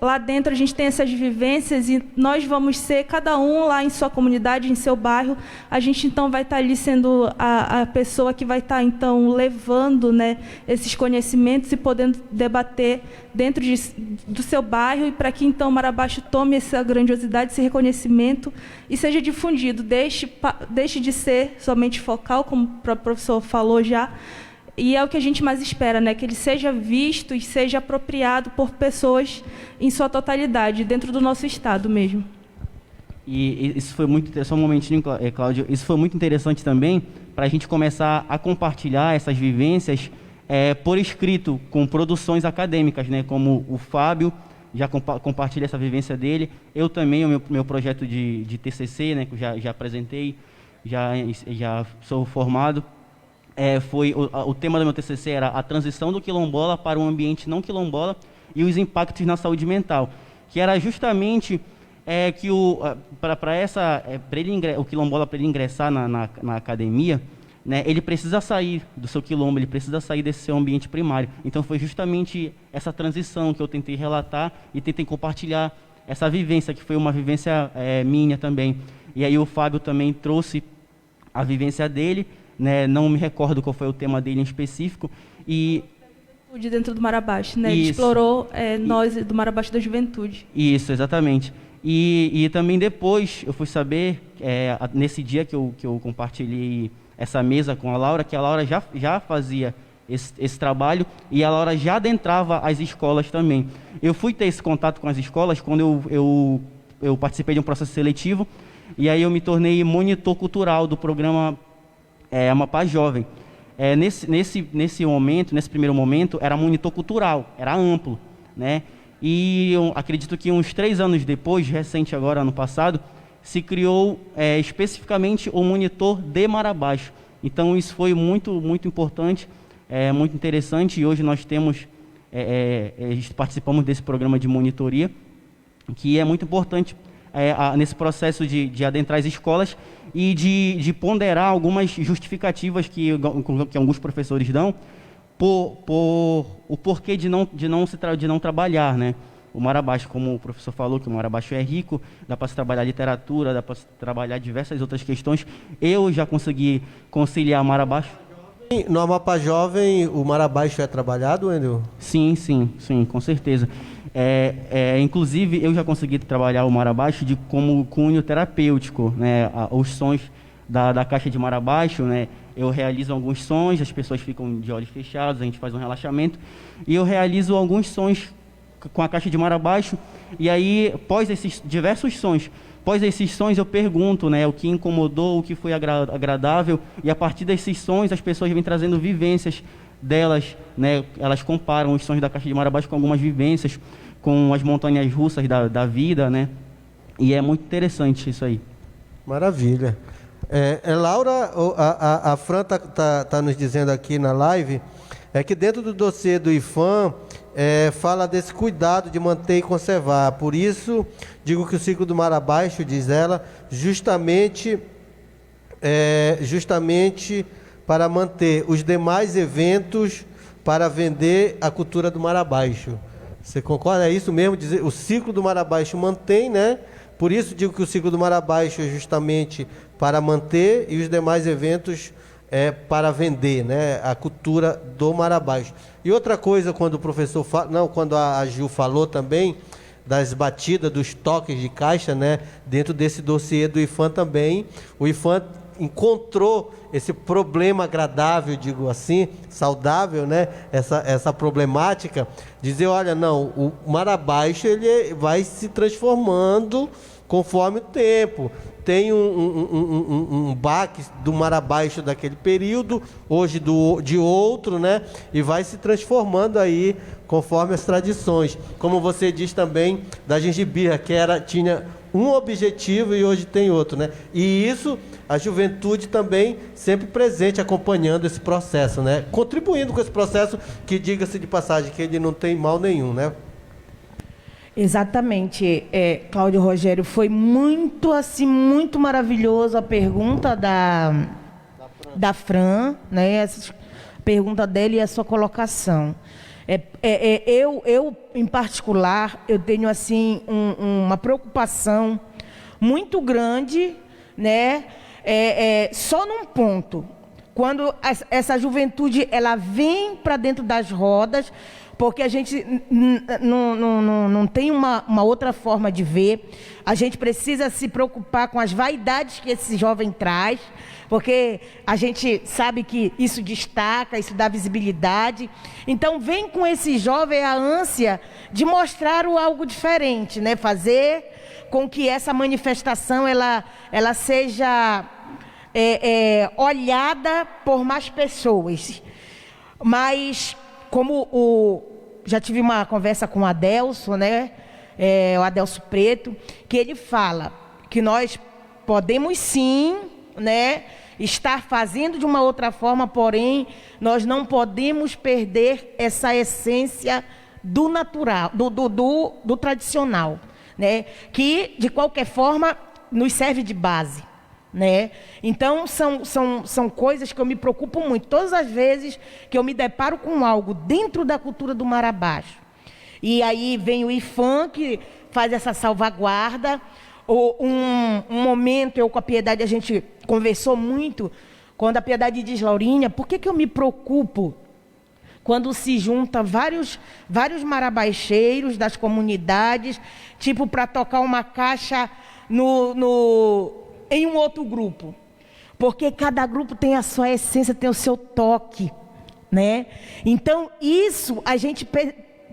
S3: lá dentro a gente tem essas vivências e nós vamos ser, cada um lá em sua comunidade, em seu bairro, a gente então vai estar ali sendo a pessoa que vai estar então levando, né, esses conhecimentos e podendo debater dentro do seu bairro, e para que então o Mar Abaixo tome essa grandiosidade, esse reconhecimento e seja difundido, deixe de ser somente focal, como o próprio professor falou já. E é o que a gente mais espera, né? Que ele seja visto e seja apropriado por pessoas em sua totalidade, dentro do nosso estado mesmo.
S5: E isso foi muito interessante, só um momentinho, Cláudio, isso foi muito interessante também para a gente começar a compartilhar essas vivências por escrito, com produções acadêmicas, né? Como o Fábio já compartilha essa vivência dele, eu também, o meu projeto de TCC, né? Que eu já apresentei, já sou formado. O tema do meu TCC era a transição do quilombola para um ambiente não quilombola e os impactos na saúde mental, que era justamente que o quilombola, para ele ingressar na academia, né, ele precisa sair do seu quilombo, ele precisa sair desse seu ambiente primário. Então foi justamente essa transição que eu tentei relatar e tentei compartilhar essa vivência, que foi uma vivência minha também. E aí o Fábio também trouxe a vivência dele, né, não me recordo qual foi o tema dele em específico. E
S3: dentro do Mar Abaixo, né? Ele explorou nós do Mar Abaixo da juventude. Isso,
S5: exatamente. E também depois eu fui saber, nesse dia que eu compartilhei essa mesa com a Laura, que a Laura já fazia esse trabalho e a Laura já adentrava as escolas também. Eu fui ter esse contato com as escolas quando eu participei de um processo seletivo, e aí eu me tornei monitor cultural do programa Amapá Jovem. Nesse momento, nesse primeiro momento, era monitor cultural, era amplo, né? E eu acredito que uns 3 anos depois, recente agora, ano passado, se criou especificamente o monitor de Mar Abaixo. Então isso foi muito, muito importante, muito interessante, e hoje nós temos, participamos desse programa de monitoria, que é muito importante nesse processo de adentrar as escolas e de ponderar algumas justificativas que alguns professores dão por o porquê de não trabalhar, né? O Mar Abaixo, como o professor falou, que o Mar Abaixo é rico, dá para se trabalhar literatura, dá para se trabalhar diversas outras questões. Eu já consegui conciliar Mar Abaixo.
S1: No Amapá Jovem, o Mar Abaixo é trabalhado, Wendel?
S5: Sim, com certeza. Inclusive, eu já consegui trabalhar o Mar Abaixo como cunho terapêutico, né? Os sons da caixa de Mar Abaixo, né? Eu realizo alguns sons, as pessoas ficam de olhos fechados, a gente faz um relaxamento, e eu realizo alguns sons com a caixa de Mar Abaixo, e aí, após esses diversos sons, eu pergunto, né, o que incomodou, o que foi agradável, e a partir desses sons as pessoas vêm trazendo vivências delas, né? Elas comparam os sons da caixa de Mar Abaixo com algumas vivências, com as montanhas russas da vida, né? E é muito interessante isso aí.
S1: Maravilha. Laura, a Fran tá nos dizendo aqui na live, que dentro do dossiê do IFAM fala desse cuidado de manter e conservar. Por isso, digo que o ciclo do Mar Abaixo, diz ela, justamente para manter os demais eventos para vender a cultura do Mar Abaixo. Você concorda? É isso mesmo? O ciclo do Mar Abaixo mantém, né? Por isso digo que o ciclo do Mar Abaixo é justamente para manter e os demais eventos para vender, né? A cultura do Mar Abaixo. E outra coisa, quando o professor quando a Gil falou também das batidas, dos toques de caixa, né? Dentro desse dossiê do IFAM também, o IFAM encontrou esse problema agradável, digo assim, saudável, né? Essa problemática, dizer, olha, não, o Mar Abaixo ele vai se transformando conforme o tempo. Tem um baque do Mar Abaixo daquele período, hoje de outro, né? E vai se transformando aí conforme as tradições. Como você diz também da gengibirra, que tinha um objetivo e hoje tem outro, né? E isso, a juventude também sempre presente, acompanhando esse processo, né? Contribuindo com esse processo, que diga-se de passagem, que ele não tem mal nenhum, né?
S6: Exatamente, Cláudio Rogério, foi muito assim, muito maravilhoso a pergunta da Fran, né? Essa pergunta dela e a sua colocação. Eu, em particular, eu tenho assim uma preocupação muito grande, né? Só num ponto, quando essa juventude ela vem para dentro das rodas, porque a gente não tem uma outra forma de ver. A gente precisa se preocupar com as vaidades que esse jovem traz, porque a gente sabe que isso destaca, isso dá visibilidade. Então vem com esse jovem a ânsia de mostrar algo diferente, né? Fazer com que essa manifestação ela seja olhada por mais pessoas. Mas como já tive uma conversa com o Adelso, né? O Adelso Preto, que ele fala que nós podemos sim, né, estar fazendo de uma outra forma, porém nós não podemos perder essa essência do natural, do tradicional, né? Que de qualquer forma nos serve de base. Né? Então são coisas que eu me preocupo muito. Todas as vezes que eu me deparo com algo dentro da cultura do Marabás, e aí vem o IFAM que faz essa salvaguarda. Um momento eu com a Piedade a gente conversou muito, quando a Piedade diz: Laurinha, por que eu me preocupo quando se junta vários marabaixeiros das comunidades, tipo para tocar uma caixa em um outro grupo? Porque cada grupo tem a sua essência, tem o seu toque, né? Então isso a gente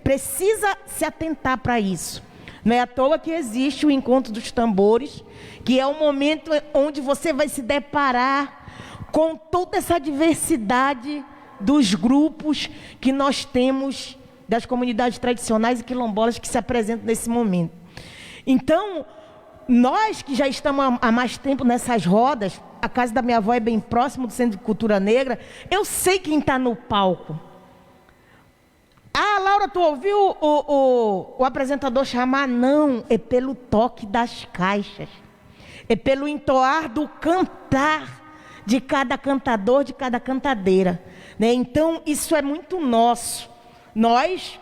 S6: precisa se atentar para isso. Não é à toa que existe o Encontro dos Tambores, que é um momento onde você vai se deparar com toda essa diversidade dos grupos que nós temos, das comunidades tradicionais e quilombolas que se apresentam nesse momento. Então, nós que já estamos há mais tempo nessas rodas, a casa da minha avó é bem próximo do Centro de Cultura Negra, eu sei quem está no palco. Ah, Laura, tu ouviu o apresentador chamar? Não, é pelo toque das caixas. É pelo entoar do cantar de cada cantador, de cada cantadeira, né? Então, isso é muito nosso. Nós,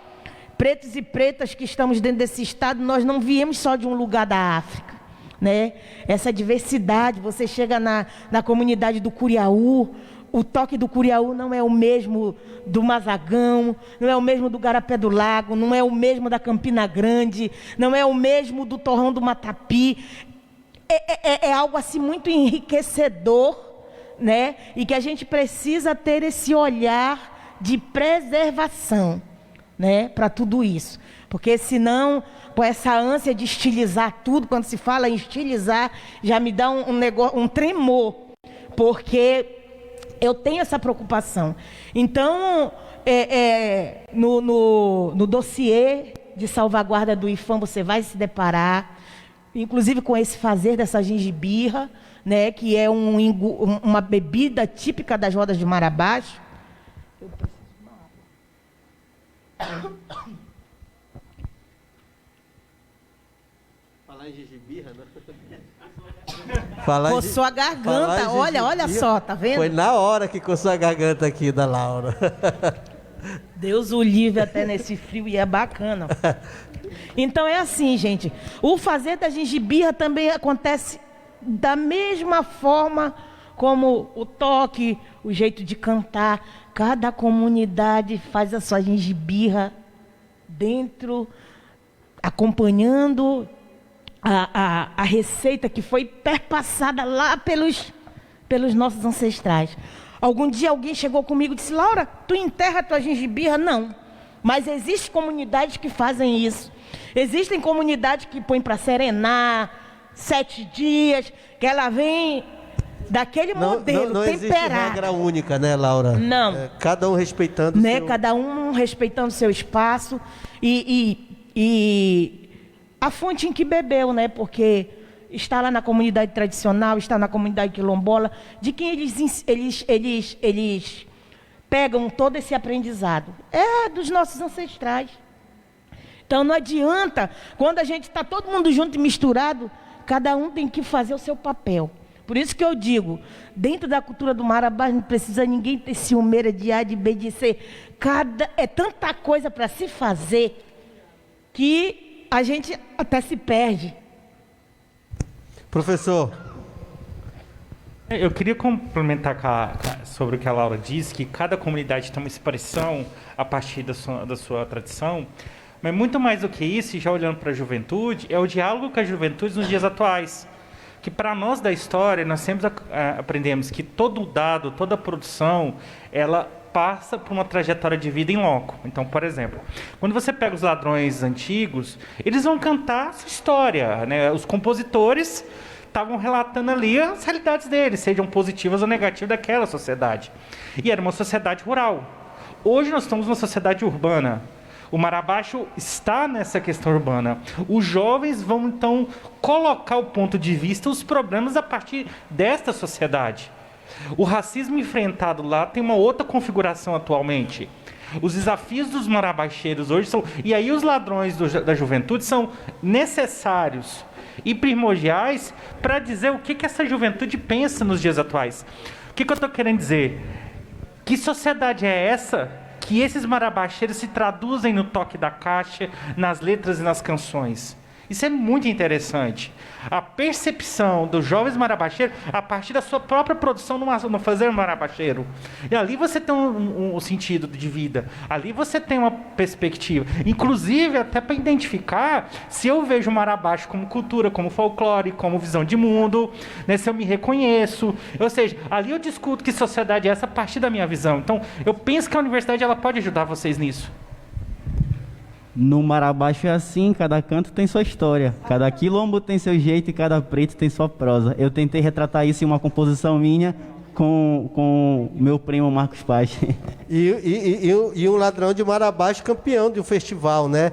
S6: pretos e pretas que estamos dentro desse estado, nós não viemos só de um lugar da África, né? Essa diversidade, você chega na comunidade do Curiaú, o toque do Curiaú não é o mesmo do Mazagão, não é o mesmo do Garapé do Lago, não é o mesmo da Campina Grande, não é o mesmo do Torrão do Matapi. É algo assim muito enriquecedor, né? E que a gente precisa ter esse olhar de preservação, né? Para tudo isso. Porque senão, com essa ânsia de estilizar tudo, quando se fala em estilizar, já me dá um tremor. Porque eu tenho essa preocupação. Então, no dossiê de salvaguarda do IFAM, você vai se deparar, inclusive com esse fazer dessa gengibirra, né, que é uma bebida típica das rodas de Marabás. Eu preciso de uma água.
S1: Falar em gengibirra, né?
S6: Coçou a garganta, olha só, tá vendo?
S1: Foi na hora que coçou a garganta aqui da Laura.
S6: Deus o livre até nesse frio, e é bacana. Então é assim, gente. O fazer da gengibirra também acontece da mesma forma como o toque, o jeito de cantar. Cada comunidade faz a sua gengibirra dentro, acompanhando a receita que foi perpassada lá pelos nossos ancestrais. Algum dia alguém chegou comigo e disse: Laura, tu enterra a tua gengibirra? Não. Mas existem comunidades que fazem isso. Existem comunidades que põem para serenar 7 dias, que ela vem daquele modelo,
S1: não
S6: temperada.
S1: Existe regra única, né, Laura?
S6: Não.
S1: Cada um respeitando o
S6: né?
S1: seu...
S6: Cada um respeitando o seu espaço e a fonte em que bebeu, né? Porque está lá na comunidade tradicional, está na comunidade quilombola, de quem eles pegam todo esse aprendizado. É dos nossos ancestrais. Então não adianta, quando a gente está todo mundo junto e misturado, cada um tem que fazer o seu papel. Por isso que eu digo, dentro da cultura do Marabá, não precisa ninguém ter ciumeira de A, de B, de C. É tanta coisa para se fazer que a gente até se perde.
S1: Professor.
S2: Eu queria complementar sobre o que a Laura disse, que cada comunidade tem uma expressão a partir da sua tradição, mas muito mais do que isso, e já olhando para a juventude, é o diálogo com a juventude nos dias atuais. Que para nós da história, nós sempre aprendemos que todo dado, toda produção, ela passa por uma trajetória de vida em loco. Então, por exemplo, quando você pega os ladrões antigos, eles vão cantar a sua história, né? Os compositores estavam relatando ali as realidades deles, sejam positivas ou negativas daquela sociedade. E era uma sociedade rural. Hoje nós estamos numa sociedade urbana. O Marabaixo está nessa questão urbana. Os jovens vão, então, colocar o ponto de vista, os problemas a partir desta sociedade. O racismo enfrentado lá tem uma outra configuração atualmente. Os desafios dos marabaixeiros hoje são... E aí os ladrões da juventude são necessários e primordiais para dizer o que essa juventude pensa nos dias atuais. O que eu estou querendo dizer? Que sociedade é essa que esses marabaixeiros se traduzem no toque da caixa, nas letras e nas canções? Isso é muito interessante. A percepção dos jovens marabaixeiros a partir da sua própria produção no fazer marabaixeiro. E ali você tem um sentido de vida. Ali você tem uma perspectiva. Inclusive, até para identificar se eu vejo o marabaixo como cultura, como folclore, como visão de mundo, né, se eu me reconheço. Ou seja, ali eu discuto que sociedade é essa a partir da minha visão. Então, eu penso que a universidade ela pode ajudar vocês nisso.
S5: No Marabaixo é assim, cada canto tem sua história, cada quilombo tem seu jeito e cada preto tem sua prosa. Eu tentei retratar isso em uma composição minha com meu primo Marcos Paz.
S1: E um ladrão de Marabaixo campeão de um festival, né?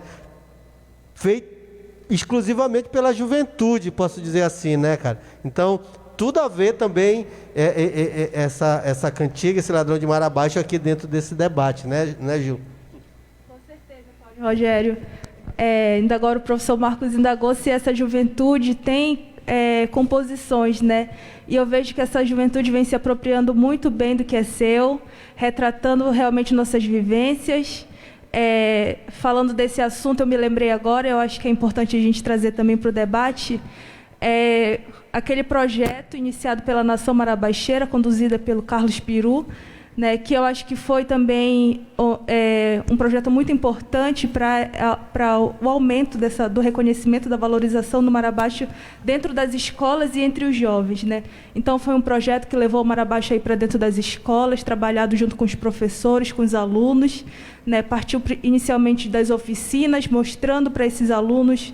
S1: Feito exclusivamente pela juventude, posso dizer assim, né, cara? Então, tudo a ver também essa cantiga, esse ladrão de Marabaixo aqui dentro desse debate, né, Gil?
S3: Rogério, ainda agora o professor Marcos indagou se essa juventude tem composições, né? E eu vejo que essa juventude vem se apropriando muito bem do que é seu, retratando realmente nossas vivências. Falando desse assunto, eu me lembrei agora, eu acho que é importante a gente trazer também para o debate, aquele projeto iniciado pela Nação Marabaixeira, conduzida pelo Carlos Peru, né, que eu acho que foi também um projeto muito importante para o aumento do reconhecimento, da valorização do Marabaixo dentro das escolas e entre os jovens, né? Então, foi um projeto que levou o Marabaixo aí para dentro das escolas, trabalhado junto com os professores, com os alunos, né? Partiu inicialmente das oficinas, mostrando para esses alunos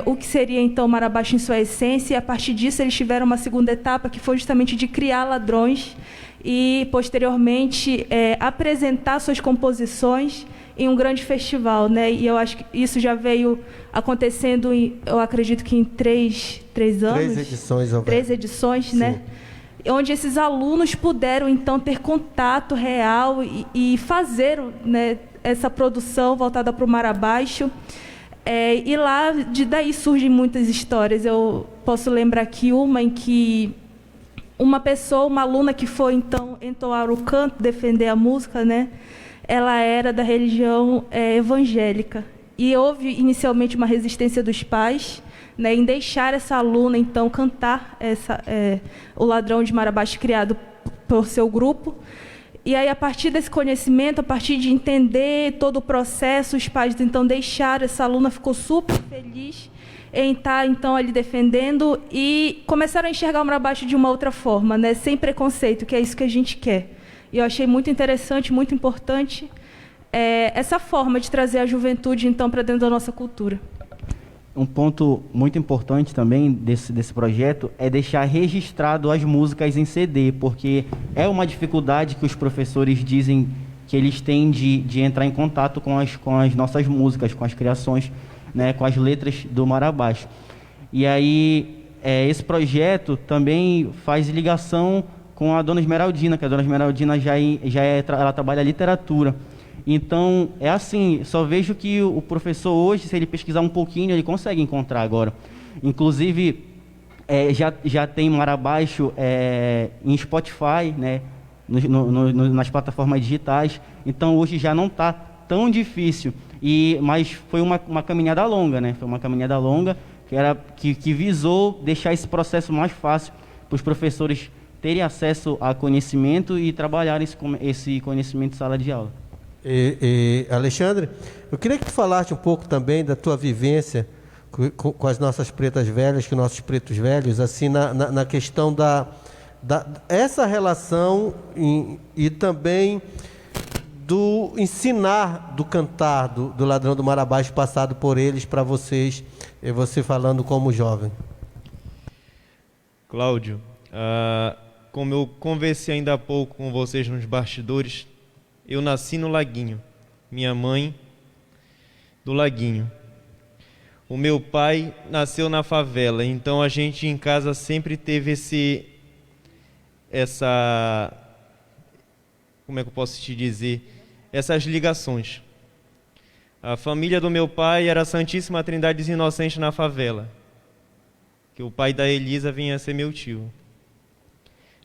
S3: o que seria, então, o Marabaixo em sua essência, e, a partir disso, eles tiveram uma segunda etapa, que foi justamente de criar ladrões e, posteriormente, apresentar suas composições em um grande festival, né? E eu acho que isso já veio acontecendo, eu acredito que em três anos. 3 edições. 3 edições, sim, né? Onde esses alunos puderam, então, ter contato real e fazer, né, essa produção voltada para o Marabaixo. E lá, daí surgem muitas histórias. Eu posso lembrar aqui uma em que uma aluna que foi, então, entoar o canto, defender a música, né? Ela era da religião evangélica. E houve, inicialmente, uma resistência dos pais, né, em deixar essa aluna, então, cantar o Ladrão de Marabaixo, criado por seu grupo. E aí, a partir desse conhecimento, a partir de entender todo o processo, os pais, então, deixaram essa aluna, ficou super feliz em estar, então, ali defendendo, e começaram a enxergar o Marabaixo de uma outra forma, né, sem preconceito, que é isso que a gente quer. E eu achei muito interessante, muito importante, essa forma de trazer a juventude, então, para dentro da nossa cultura.
S5: Um ponto muito importante também desse projeto é deixar registrado as músicas em CD, porque é uma dificuldade que os professores dizem que eles têm de entrar em contato com as nossas músicas, com as criações, né, com as letras do Marabaixo. E aí, esse projeto também faz ligação com a Dona Esmeraldina, que a Dona Esmeraldina ela trabalha literatura. Então, é assim, só vejo que o professor hoje, se ele pesquisar um pouquinho, ele consegue encontrar agora. Inclusive, já tem Marabaixo em Spotify, né, nas plataformas digitais. Então, hoje já não está tão difícil. Mas foi uma caminhada longa, né? Foi uma caminhada longa que visou deixar esse processo mais fácil para os professores terem acesso a conhecimento e trabalhar esse conhecimento em sala de aula.
S1: Alexandre, eu queria que tu falasse um pouco também da tua vivência com as nossas pretas velhas, com nossos pretos velhos, assim, na questão essa relação e também do ensinar, do cantar do Ladrão do Marabaixo passado por eles para vocês, e você falando como jovem.
S4: Cláudio, como eu conversei ainda há pouco com vocês nos bastidores, eu nasci no Laguinho, minha mãe do Laguinho. O meu pai nasceu na favela, então a gente em casa sempre teve como é que eu posso te dizer, essas ligações. A família do meu pai era a Santíssima Trindade dos Inocentes na favela, que o pai da Elisa vinha a ser meu tio.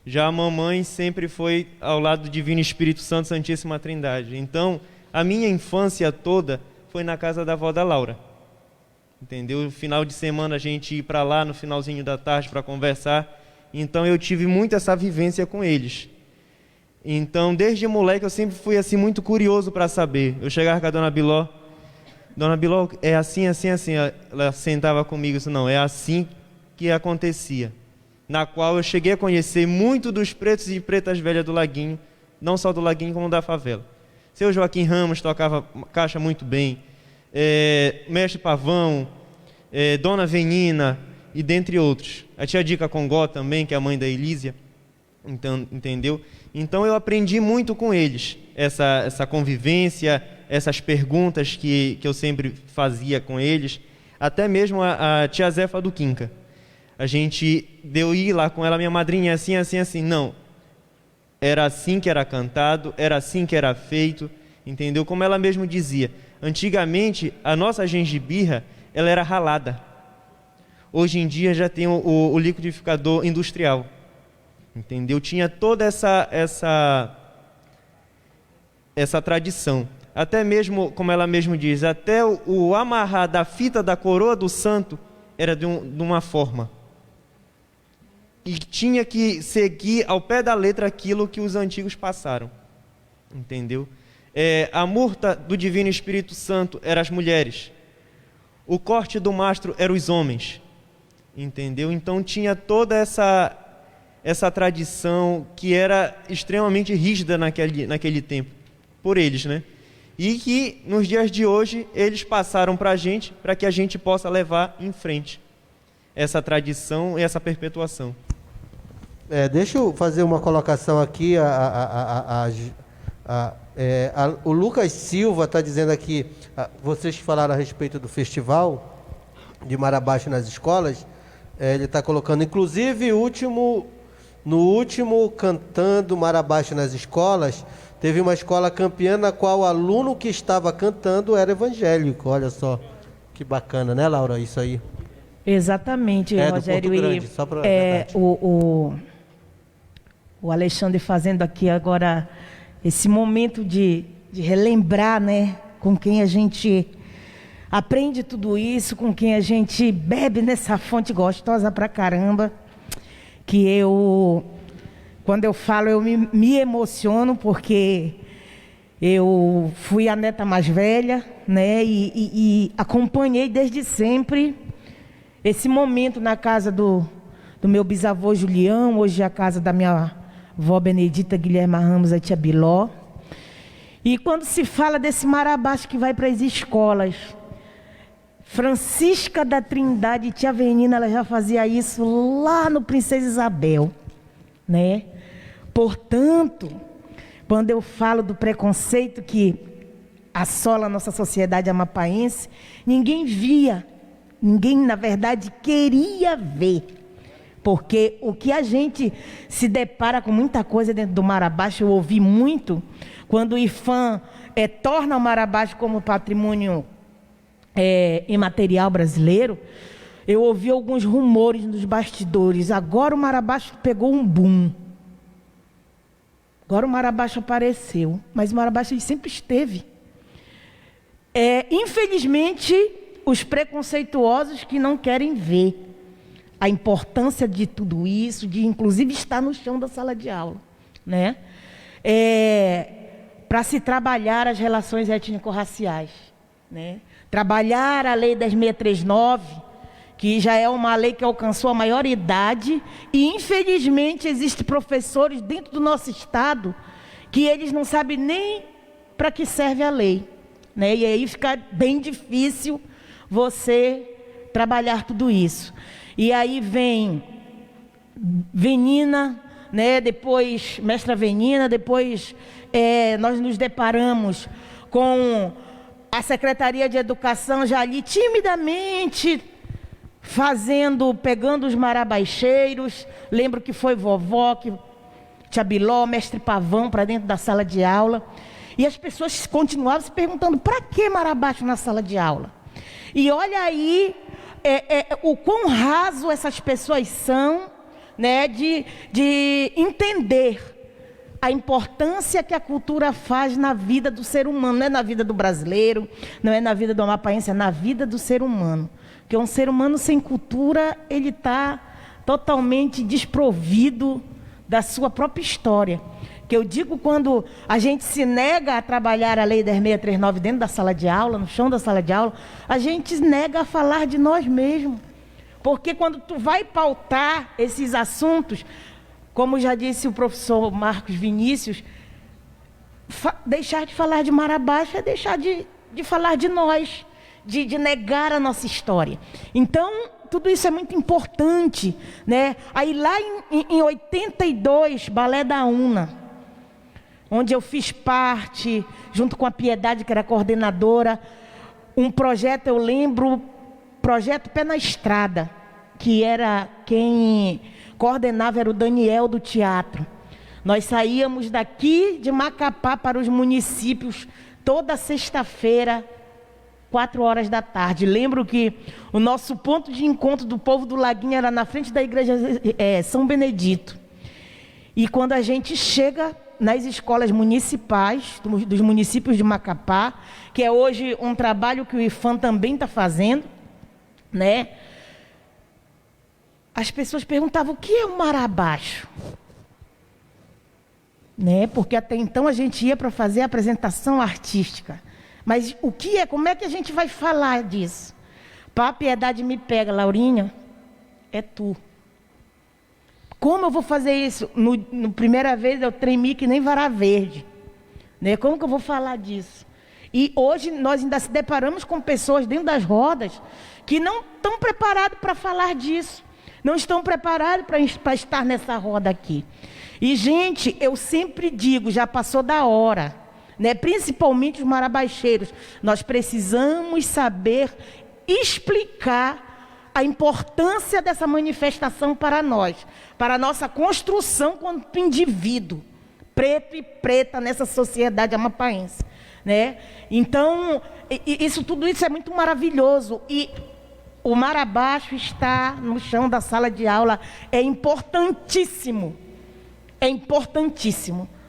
S4: Já a mamãe sempre foi ao lado do Divino Espírito Santo, Santíssima Trindade. Então, a minha infância toda foi na casa da avó da Laura. Entendeu? No final de semana a gente ia para lá, no finalzinho da tarde, para conversar. Então, eu tive muito essa vivência com eles. Então, desde moleque, eu sempre fui assim muito curioso para saber. Eu chegava com a Dona Biló, é assim, assim, assim. Ela sentava comigo, isso não, é assim que acontecia. Na qual eu cheguei a conhecer muito dos pretos e pretas velhas do Laguinho, não só do Laguinho, como da favela. Seu Joaquim Ramos tocava caixa muito bem, Mestre Pavão, Dona Venina, e dentre outros. A tia Dica Congó também, que é a mãe da Elísia, então, entendeu? Então eu aprendi muito com eles, essa convivência, essas perguntas que eu sempre fazia com eles, até mesmo a tia Zefa do Quinca. A gente deu ir lá com ela, minha madrinha, assim, assim, assim. Não, era assim que era cantado, era assim que era feito, entendeu? Como ela mesmo dizia, antigamente a nossa gengibirra, ela era ralada. Hoje em dia já tem o liquidificador industrial, entendeu? Tinha toda essa tradição. Até mesmo, como ela mesmo diz, até o amarrar da fita da coroa do santo era de uma forma. E tinha que seguir ao pé da letra aquilo que os antigos passaram. Entendeu? A murta do Divino Espírito Santo eram as mulheres. O corte do mastro eram os homens. Entendeu? Então tinha toda essa tradição que era extremamente rígida naquele tempo. Por eles, né? E que nos dias de hoje eles passaram para a gente, para que a gente possa levar em frente essa tradição e essa perpetuação.
S1: Deixa eu fazer uma colocação aqui. O Lucas Silva está dizendo aqui, vocês falaram a respeito do festival de Marabaixo nas escolas, ele está colocando, inclusive, no último Cantando Marabaixo nas escolas, teve uma escola campeã na qual o aluno que estava cantando era evangélico. Olha só, que bacana, né, Laura, isso aí?
S6: Exatamente, Rogério.
S1: Do Porto Grande, só pra
S6: o Alexandre fazendo aqui agora esse momento de relembrar, né, com quem a gente aprende tudo isso, com quem a gente bebe nessa fonte gostosa pra caramba, que quando eu falo, eu me emociono, porque eu fui a neta mais velha, né, e acompanhei desde sempre esse momento na casa do meu bisavô Julião, hoje a casa da minha avó Benedita Guilherme Ramos, a tia Biló. E quando se fala desse Marabaixo que vai para as escolas, Francisca da Trindade e tia Venina, ela já fazia isso lá no Princesa Isabel, né? Portanto, quando eu falo do preconceito que assola a nossa sociedade amapaense, ninguém via, ninguém, na verdade, queria ver. Porque o que a gente se depara com muita coisa dentro do Marabaixo, eu ouvi muito, quando o IFAM torna o Marabás como patrimônio imaterial brasileiro, eu ouvi alguns rumores nos bastidores. Agora o Marabás pegou um boom. Agora o Marabás apareceu, mas o Marabás sempre esteve. Infelizmente, os preconceituosos que não querem ver a importância de tudo isso, de inclusive estar no chão da sala de aula, né? Para se trabalhar as relações étnico-raciais, né? Trabalhar a Lei 10.639, que já é uma lei que alcançou a maioridade, e infelizmente existem professores dentro do nosso estado que eles não sabem nem para que serve a lei, né? E aí fica bem difícil você trabalhar tudo isso. E aí vem Venina, né? Depois Mestra Venina, depois nós nos deparamos com a Secretaria de Educação já ali timidamente pegando os marabaixeiros. Lembro que foi vovó, Tia Biló, mestre Pavão para dentro da sala de aula. E as pessoas continuavam se perguntando, para que marabaixo na sala de aula? E olha aí o quão raso essas pessoas são, né, de entender a importância que a cultura faz na vida do ser humano. Não é na vida do brasileiro, não é na vida do amapaense, é na vida do ser humano. Porque um ser humano sem cultura, ele está totalmente desprovido da sua própria história. Que eu digo, quando a gente se nega a trabalhar a Lei 10.639 dentro da sala de aula, no chão da sala de aula, a gente nega a falar de nós mesmos. Porque quando tu vai pautar esses assuntos, como já disse o professor Marcos Vinícius, deixar de falar de Marabás é deixar de falar de nós, de negar a nossa história. Então, tudo isso é muito importante, né? Aí lá em 82, Balé da Una, onde eu fiz parte, junto com a Piedade, que era coordenadora, um projeto, eu lembro, projeto Pé na Estrada, que era quem coordenava era o Daniel do teatro. Nós saíamos daqui de Macapá para os municípios toda sexta-feira, 4 horas da tarde. Lembro que o nosso ponto de encontro do povo do Laguinho era na frente da igreja São Benedito. E quando a gente chega nas escolas municipais, dos municípios de Macapá, que é hoje um trabalho que o IFAM também está fazendo, né? As pessoas perguntavam, o que é um marabaixo? Né? Porque até então a gente ia para fazer a apresentação artística. Mas o que é? Como é que a gente vai falar disso? Pá, a Piedade me pega, Laurinha, é tu. Como eu vou fazer isso? No primeira vez eu tremi que nem vara verde. Né? Como que eu vou falar disso? E hoje nós ainda se deparamos com pessoas dentro das rodas que não estão preparadas para falar disso. Não estão preparados para estar nessa roda aqui. E, gente, eu sempre digo, já passou da hora, né? Principalmente os marabaixeiros, nós precisamos saber explicar a importância dessa manifestação para nós, para a nossa construção como indivíduo, preto e preta nessa sociedade amapaense, né? Então, tudo isso é muito maravilhoso. E o Marabaixo está no chão da sala de aula, é importantíssimo,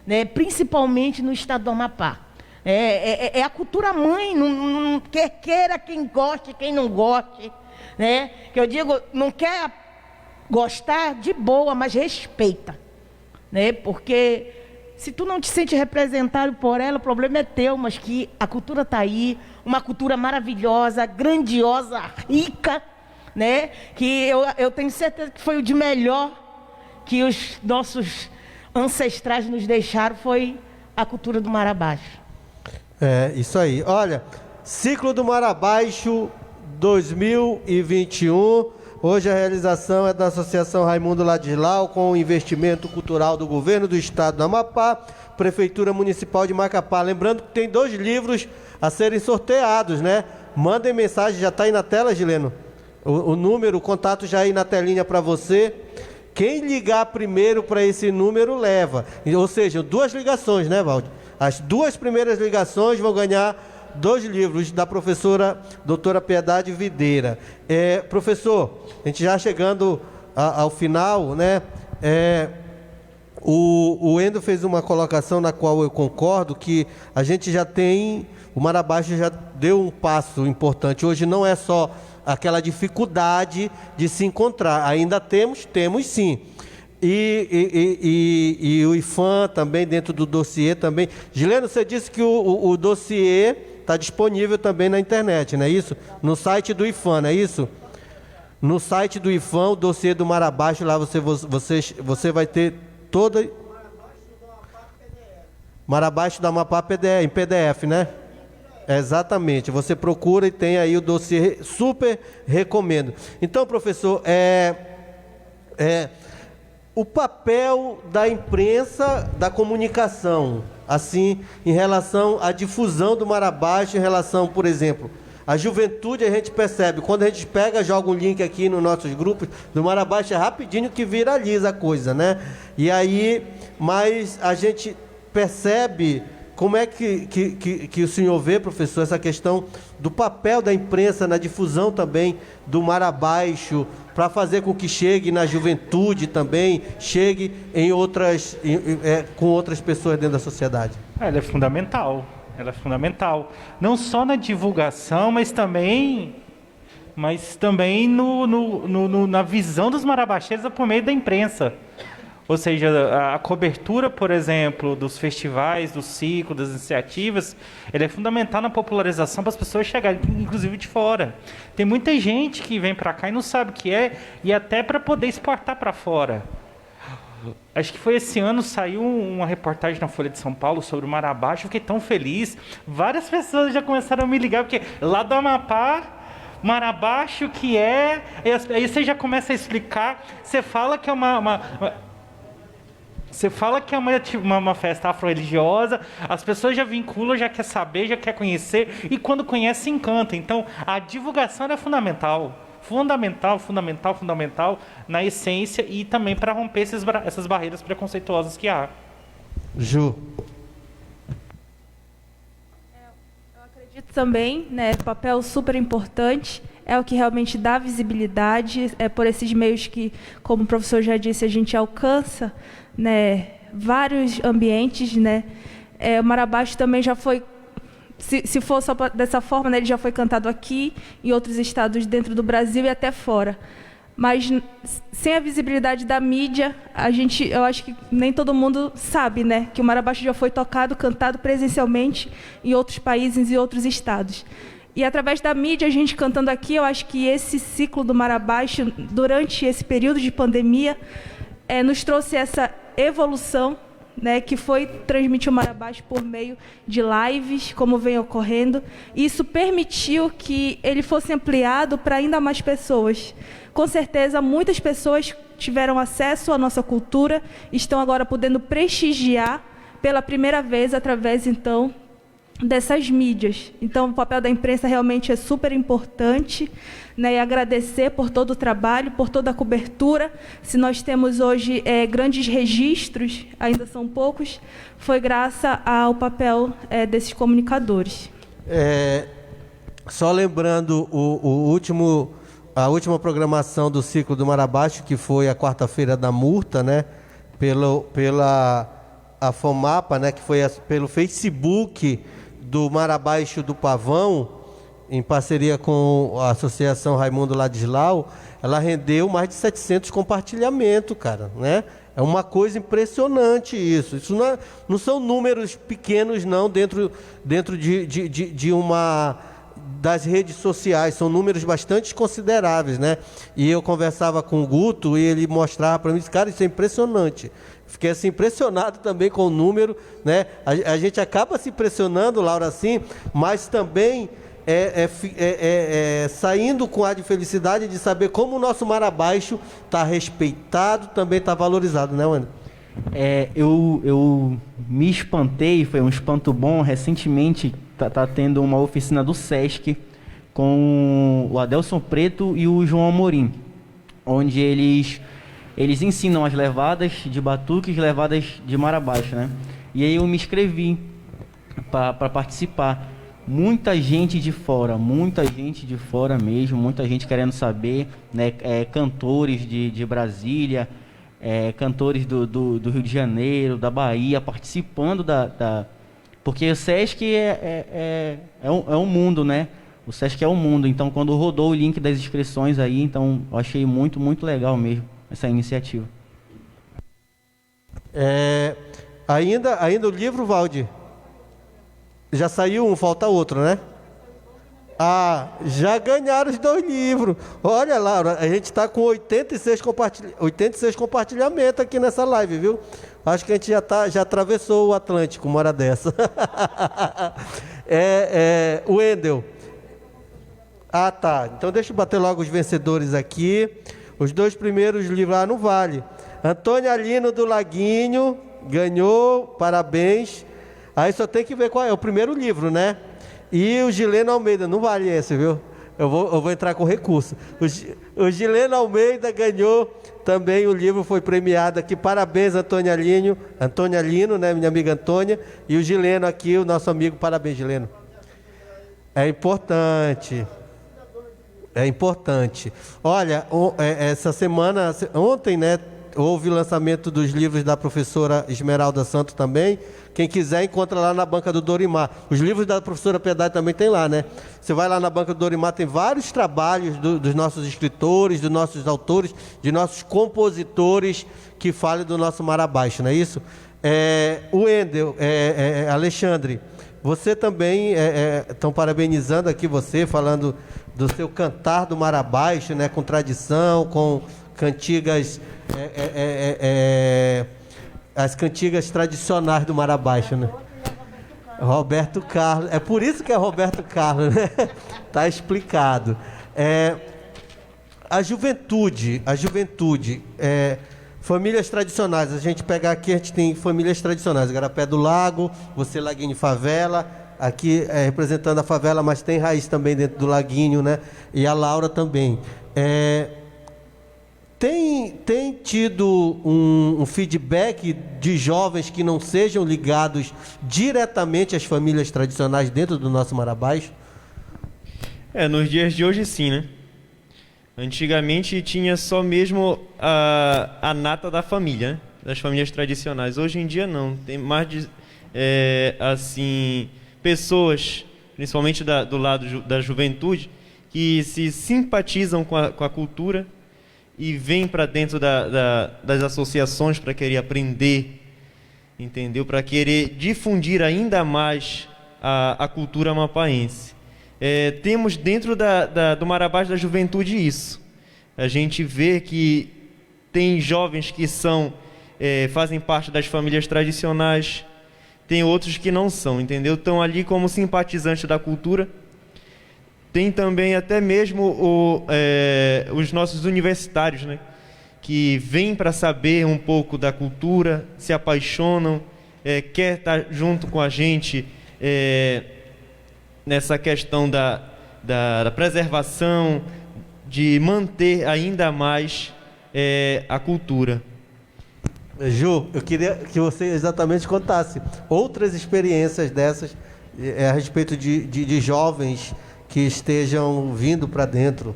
S6: né? Principalmente no estado do Amapá. É a cultura mãe, não queira quem goste, quem não goste, né? Que eu digo, não quer gostar de boa, mas respeita, né? Porque se tu não te sente representado por ela, o problema é teu, mas que a cultura está aí, uma cultura maravilhosa, grandiosa, rica, né? Que eu tenho certeza que foi o de melhor que os nossos ancestrais nos deixaram, foi a cultura do Marabaixo.
S1: É, isso aí. Olha, Ciclo do Marabaixo 2021. Hoje a realização é da Associação Raimundo Ladislau, com o investimento cultural do Governo do Estado do Amapá, Prefeitura Municipal de Macapá. Lembrando que tem 2 livros a serem sorteados, né? Mandem mensagem, já está aí na tela, Gileno. O número, o contato já aí na telinha para você. Quem ligar primeiro para esse número leva. Ou seja, 2 ligações, né, Valde? As 2 primeiras ligações vão ganhar 2 livros da professora doutora Piedade Videira. Professor, a gente já chegando ao final, né? O Endo fez uma colocação na qual eu concordo, que a gente já tem, o Marabaixa já deu um passo importante. Hoje não é só aquela dificuldade de se encontrar, ainda temos sim. E o IFAM também, dentro do dossiê também. Gileno, você disse que o dossiê está disponível também na internet, não é isso? No site do IFAM, não é isso? No site do IFAM, o dossiê do Marabaixa, lá você vai ter toda... Marabaixa da Amapá em PDF, né? Exatamente. Você procura e tem aí o dossiê, super recomendo. Então, professor, o papel da imprensa, da comunicação, assim, em relação à difusão do Marabaixa, em relação, por exemplo, a juventude, a gente percebe, quando a gente pega, joga um link aqui nos nossos grupos do Marabaixa, é rapidinho que viraliza a coisa, né? E aí, mas a gente percebe como é que o senhor vê, professor, essa questão do papel da imprensa na difusão também do Marabaixo, para fazer com que chegue na juventude também, chegue em com outras pessoas dentro da sociedade?
S2: Ela é fundamental. Ela é fundamental. Não só na divulgação, mas também na visão dos marabaixeiros por meio da imprensa. Ou seja, a cobertura, por exemplo, dos festivais, do ciclo, das iniciativas, ele é fundamental na popularização para as pessoas chegarem, inclusive de fora. Tem muita gente que vem para cá e não sabe o que é, e até para poder exportar para fora. Acho que foi esse ano, saiu uma reportagem na Folha de São Paulo sobre o Marabaixa, eu fiquei tão feliz. Várias pessoas já começaram a me ligar, porque lá do Amapá, Marabaixa, o que é? Aí você já começa a explicar, você fala que é Você fala que é uma festa afro-religiosa, as pessoas já vinculam, já quer saber, já quer conhecer, e quando conhece, se encanta. Então, a divulgação é fundamental. Fundamental na essência e também para romper essas barreiras preconceituosas que há.
S1: Ju.
S3: Eu acredito também, né, papel super importante, é o que realmente dá visibilidade, é por esses meios que, como o professor já disse, a gente alcança, né, vários ambientes, né. O Marabaixa também já foi, se for só dessa forma, né, ele já foi cantado aqui, em outros estados dentro do Brasil e até fora. Mas sem a visibilidade da mídia, eu acho que nem todo mundo sabe, né, que o Marabaixa já foi tocado, cantado presencialmente em outros países e outros estados. E através da mídia, a gente cantando aqui, eu acho que esse ciclo do Marabaixa, durante esse período de pandemia, nos trouxe essa evolução, né, que foi transmitir o Marabaixa por meio de lives, como vem ocorrendo. Isso permitiu que ele fosse ampliado para ainda mais pessoas. Com certeza, muitas pessoas tiveram acesso à nossa cultura, estão agora podendo prestigiar pela primeira vez através, então, dessas mídias. Então, o papel da imprensa realmente é super importante, né, e agradecer por todo o trabalho, por toda a cobertura. Se nós temos hoje grandes registros, ainda são poucos, foi graças ao papel desses comunicadores.
S1: Só lembrando a última programação do ciclo do Marabaixa, que foi a quarta-feira da Murta, né, pela FOMAPA, né, que foi pelo Facebook do Marabaixa do Pavão, em parceria com a Associação Raimundo Ladislau, ela rendeu mais de 700 compartilhamentos, cara, né? É uma coisa impressionante isso. Isso não são números pequenos, não, dentro de uma das redes sociais. São números bastante consideráveis, né? E eu conversava com o Guto e ele mostrava para mim, cara, isso é impressionante. Fiquei assim, impressionado também com o número, né? A gente acaba se impressionando, Laura, assim, mas também saindo com a de felicidade de saber como o nosso Marabaixo está respeitado, também está valorizado, né, Wanda?
S5: Eu me espantei, foi um espanto bom. Recentemente tá tendo uma oficina do Sesc com o Adelson Preto e o João Amorim, onde eles ensinam as levadas de batuques, levadas de Marabaixa, né? E aí eu me inscrevi para participar. Muita gente de fora mesmo, muita gente querendo saber, né? Cantores de Brasília, cantores do Rio de Janeiro, da Bahia, participando porque o SESC é um mundo, né? O SESC é um mundo, então quando rodou o link das inscrições aí, então eu achei muito, muito legal mesmo essa iniciativa.
S1: Ainda o livro, Valdir? Já saiu um, falta outro, né? Já ganharam os 2 livros. Olha, Laura, a gente está com 86 compartilhamentos aqui nessa live, viu? Acho que a gente já atravessou o Atlântico uma hora dessa. O Wendel. Tá. Então deixa eu bater logo os vencedores aqui. Os 2 primeiros livros, não vale. Antônio Alino do Laguinho ganhou, parabéns. Aí só tem que ver qual é o primeiro livro, né? E o Gileno Almeida, não vale esse, viu? Eu vou entrar com recurso. O Gileno Almeida ganhou também, o livro foi premiado aqui. Parabéns, Antônio Alino, né? Minha amiga Antônia. E o Gileno aqui, o nosso amigo, parabéns, Gileno. É importante. Olha, essa semana, ontem, né? Houve o lançamento dos livros da professora Esmeralda Santos também. Quem quiser, encontra lá na banca do Dorimar. Os livros da professora Piedade também tem lá, né? Você vai lá na banca do Dorimar, tem vários trabalhos dos nossos escritores, dos nossos autores, de nossos compositores que falam do nosso Mar Abaixo, não é isso? O Wendel, Alexandre, você também estão parabenizando aqui você, falando do seu cantar do Mar Abaixo, né? Com tradição, com cantigas... as cantigas tradicionais do Mar Abaixo, né? Roberto Carlos. É por isso que é Roberto Carlos, né? Tá explicado. A juventude, famílias tradicionais. A gente pegar aqui, a gente tem famílias tradicionais. Garapé do Lago, você Laguinho de Favela, aqui representando a favela, mas tem raiz também dentro do Laguinho, né? E a Laura também. Tem tido um feedback de jovens que não sejam ligados diretamente às famílias tradicionais dentro do nosso Mar Abaixo?
S4: Nos dias de hoje sim, né? Antigamente tinha só mesmo a nata da família, né? Das famílias tradicionais. Hoje em dia não, tem mais de, pessoas, principalmente do lado da juventude, que se simpatizam com a cultura e vêm para dentro das associações para querer aprender, entendeu? Para querer difundir ainda mais a cultura amapaense. Temos dentro do Mar Abaixo da Juventude isso. A gente vê que tem jovens que fazem parte das famílias tradicionais, tem outros que não são, entendeu? Estão ali como simpatizantes da cultura. Tem também até mesmo os nossos universitários, né? Que vêm para saber um pouco da cultura, se apaixonam, quer estar junto com a gente nessa questão da preservação, de manter ainda mais a cultura.
S1: Ju, eu queria que você exatamente contasse outras experiências dessas a respeito de jovens que estejam vindo para dentro.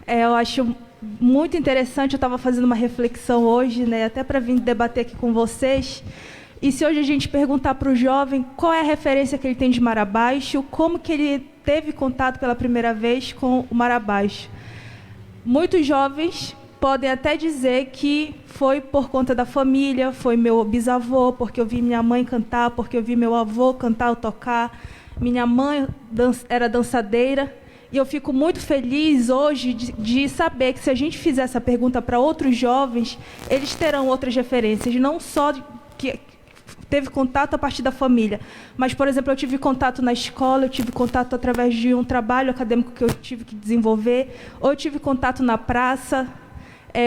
S3: Eu acho muito interessante, eu estava fazendo uma reflexão hoje, né, até para vir debater aqui com vocês. E se hoje a gente perguntar para o jovem qual é a referência que ele tem de Mar Abaixo, como que ele teve contato pela primeira vez com o Mar Abaixo, muitos jovens podem até dizer que foi por conta da família, foi meu bisavô, porque eu vi minha mãe cantar, porque eu vi meu avô cantar ou tocar. Minha mãe era dançadeira, e eu fico muito feliz hoje de saber que se a gente fizer essa pergunta para outros jovens, eles terão outras referências, não só que teve contato a partir da família, mas, por exemplo, eu tive contato na escola, eu tive contato através de um trabalho acadêmico que eu tive que desenvolver, ou eu tive contato na praça,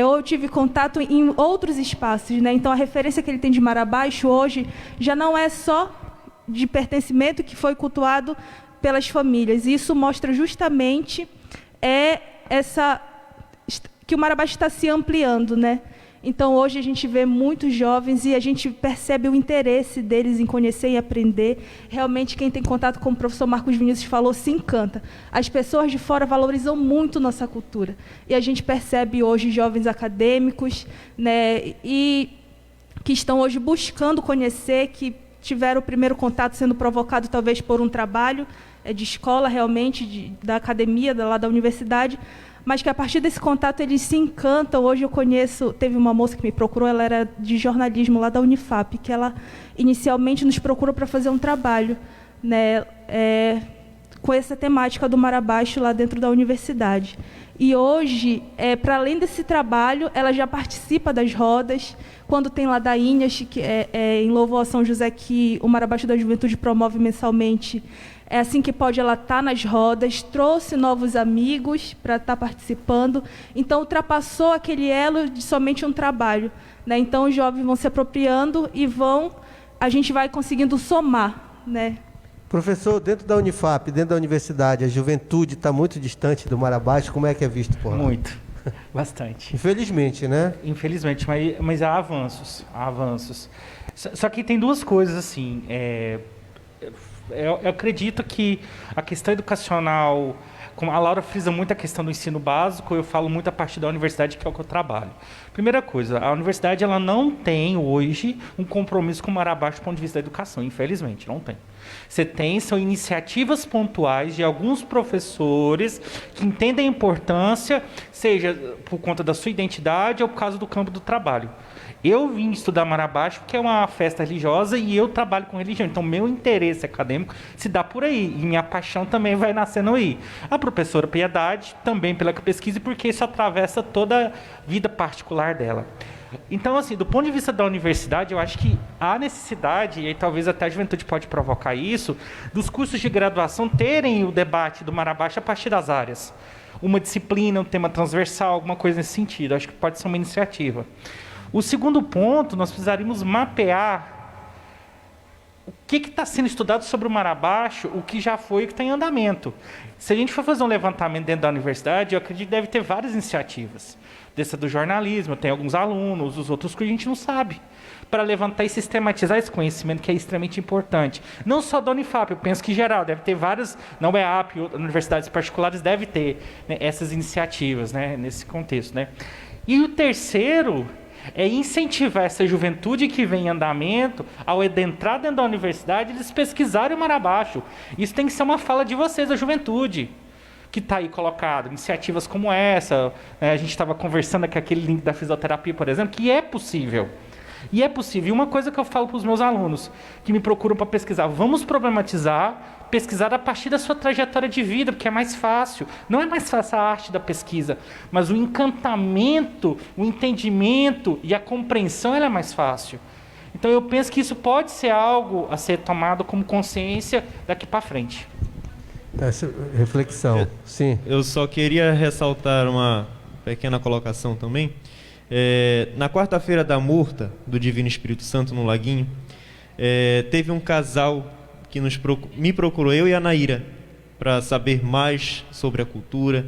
S3: ou eu tive contato em outros espaços, né? Então, a referência que ele tem de Mar Abaixo hoje já não é só de pertencimento que foi cultuado pelas famílias. E isso mostra justamente que o Mar Abaixo está se ampliando, né? Então, hoje a gente vê muitos jovens e a gente percebe o interesse deles em conhecer e aprender. Realmente, quem tem contato com o professor Marcos Vinícius falou, se encanta. As pessoas de fora valorizam muito nossa cultura. E a gente percebe hoje jovens acadêmicos, né, e que estão hoje buscando conhecer, que tiveram o primeiro contato sendo provocado talvez por um trabalho de escola, realmente, da academia, lá da universidade, mas que a partir desse contato eles se encantam. Hoje eu conheço, teve uma moça que me procurou, ela era de jornalismo lá da Unifap, que ela inicialmente nos procurou para fazer um trabalho, né, com essa temática do Mar Abaixo lá dentro da universidade. E hoje, para além desse trabalho, ela já participa das rodas, quando tem ladainhas, que em louvor a São José, que o Mar Abaixo da Juventude promove mensalmente. É assim que pode, ela estar nas rodas, trouxe novos amigos para estar participando, então ultrapassou aquele elo de somente um trabalho, né? Então os jovens vão se apropriando e a gente vai conseguindo somar, né?
S1: Professor, dentro da Unifap, dentro da universidade, a juventude está muito distante do Mar Abaixo, como é que é visto por lá?
S2: Muito, bastante.
S1: Infelizmente, né?
S2: Infelizmente, mas há avanços, há avanços. Só que tem duas coisas, assim, eu acredito que a questão educacional, como a Laura frisa muito a questão do ensino básico, eu falo muito a partir da universidade, que é o que eu trabalho. Primeira coisa, a universidade ela não tem hoje um compromisso com o Mar Abaixo do ponto de vista da educação, infelizmente, não tem. São iniciativas pontuais de alguns professores que entendem a importância, seja por conta da sua identidade ou por causa do campo do trabalho. Eu vim estudar Mar Abaixo porque é uma festa religiosa e eu trabalho com religião. Então, meu interesse acadêmico se dá por aí. E minha paixão também vai nascendo aí. A professora Piedade, também pela pesquisa, porque isso atravessa toda a vida particular dela. Então, assim, do ponto de vista da universidade, eu acho que há necessidade, e aí talvez até a juventude pode provocar isso, dos cursos de graduação terem o debate do Mar Abaixo a partir das áreas. Uma disciplina, um tema transversal, alguma coisa nesse sentido. Acho que pode ser uma iniciativa. O segundo ponto, nós precisaríamos mapear o que está sendo estudado sobre o Mar Abaixo, o que já foi e o que está em andamento. Se a gente for fazer um levantamento dentro da universidade, eu acredito que deve ter várias iniciativas. Dessa do jornalismo, tem alguns alunos, os outros que a gente não sabe, para levantar e sistematizar esse conhecimento que é extremamente importante. Não só da Unifap, eu penso que em geral, deve ter várias, não é a EAP, universidades particulares deve ter, né, essas iniciativas, né, nesse contexto. Né? E o terceiro é incentivar essa juventude que vem em andamento, ao adentrar dentro da universidade, eles pesquisarem o Mar Abaixo. Isso tem que ser uma fala de vocês, a juventude, que está aí colocado. Iniciativas como essa, a gente estava conversando aqui, aquele link da fisioterapia, por exemplo, que é possível. E é possível. E uma coisa que eu falo para os meus alunos, que me procuram para pesquisar, vamos problematizar, pesquisar a partir da sua trajetória de vida, porque é mais fácil. Não é mais fácil a arte da pesquisa, mas o encantamento, o entendimento e a compreensão ela é mais fácil. Então eu penso que isso pode ser algo a ser tomado como consciência daqui para frente.
S1: Essa reflexão, sim.
S4: Eu só queria ressaltar uma pequena colocação também. Na quarta-feira da Murta, do Divino Espírito Santo, no Laguinho, teve um casal que me procurou, eu e a Naira, para saber mais sobre a cultura,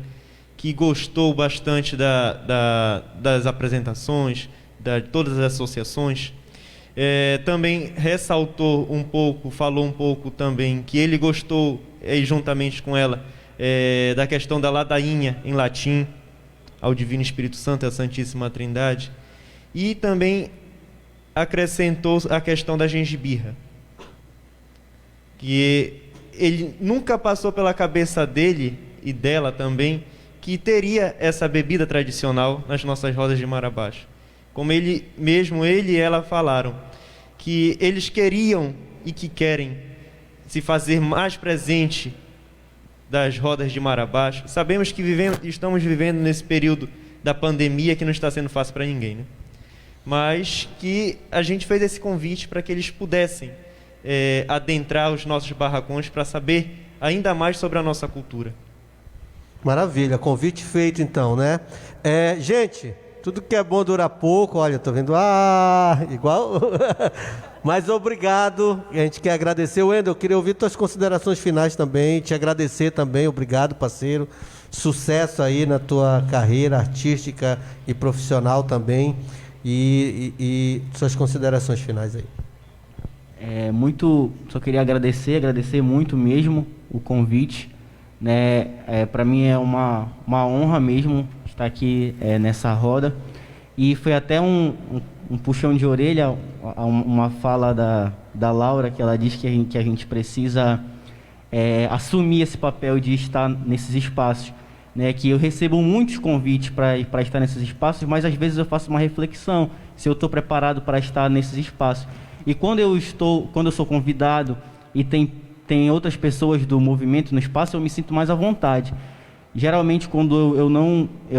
S4: que gostou bastante das apresentações, de todas as associações. Também ressaltou um pouco, falou um pouco também, que ele gostou, juntamente com ela, da questão da ladainha em latim, ao Divino Espírito Santo e à Santíssima Trindade, e também acrescentou a questão da gengibirra, que ele nunca passou pela cabeça dele e dela também que teria essa bebida tradicional nas nossas rodas de Mar Abaixo. Como ele e ela falaram, que eles queriam e que querem se fazer mais presente das rodas de Mar Abaixo. Sabemos que estamos vivendo nesse período da pandemia que não está sendo fácil para ninguém, né? Mas que a gente fez esse convite para que eles pudessem adentrar os nossos barracões para saber ainda mais sobre a nossa cultura.
S1: Maravilha, convite feito então, né? Gente, tudo que é bom dura pouco, olha, tô vendo, igual... Mas obrigado, a gente quer agradecer. Wendel, eu queria ouvir tuas considerações finais também, te agradecer também, obrigado, parceiro. Sucesso aí na tua carreira artística e profissional também. e suas considerações finais aí.
S5: Só queria agradecer muito mesmo o convite, né? Para mim é uma honra mesmo estar aqui nessa roda, e foi até um puxão de orelha, uma fala da Laura, que ela diz que a gente precisa assumir esse papel de estar nesses espaços, né? Que eu recebo muitos convites para estar nesses espaços, mas às vezes eu faço uma reflexão se eu estou preparado para estar nesses espaços. E quando eu sou convidado e tem outras pessoas do movimento no espaço, eu me sinto mais à vontade. Geralmente, quando eu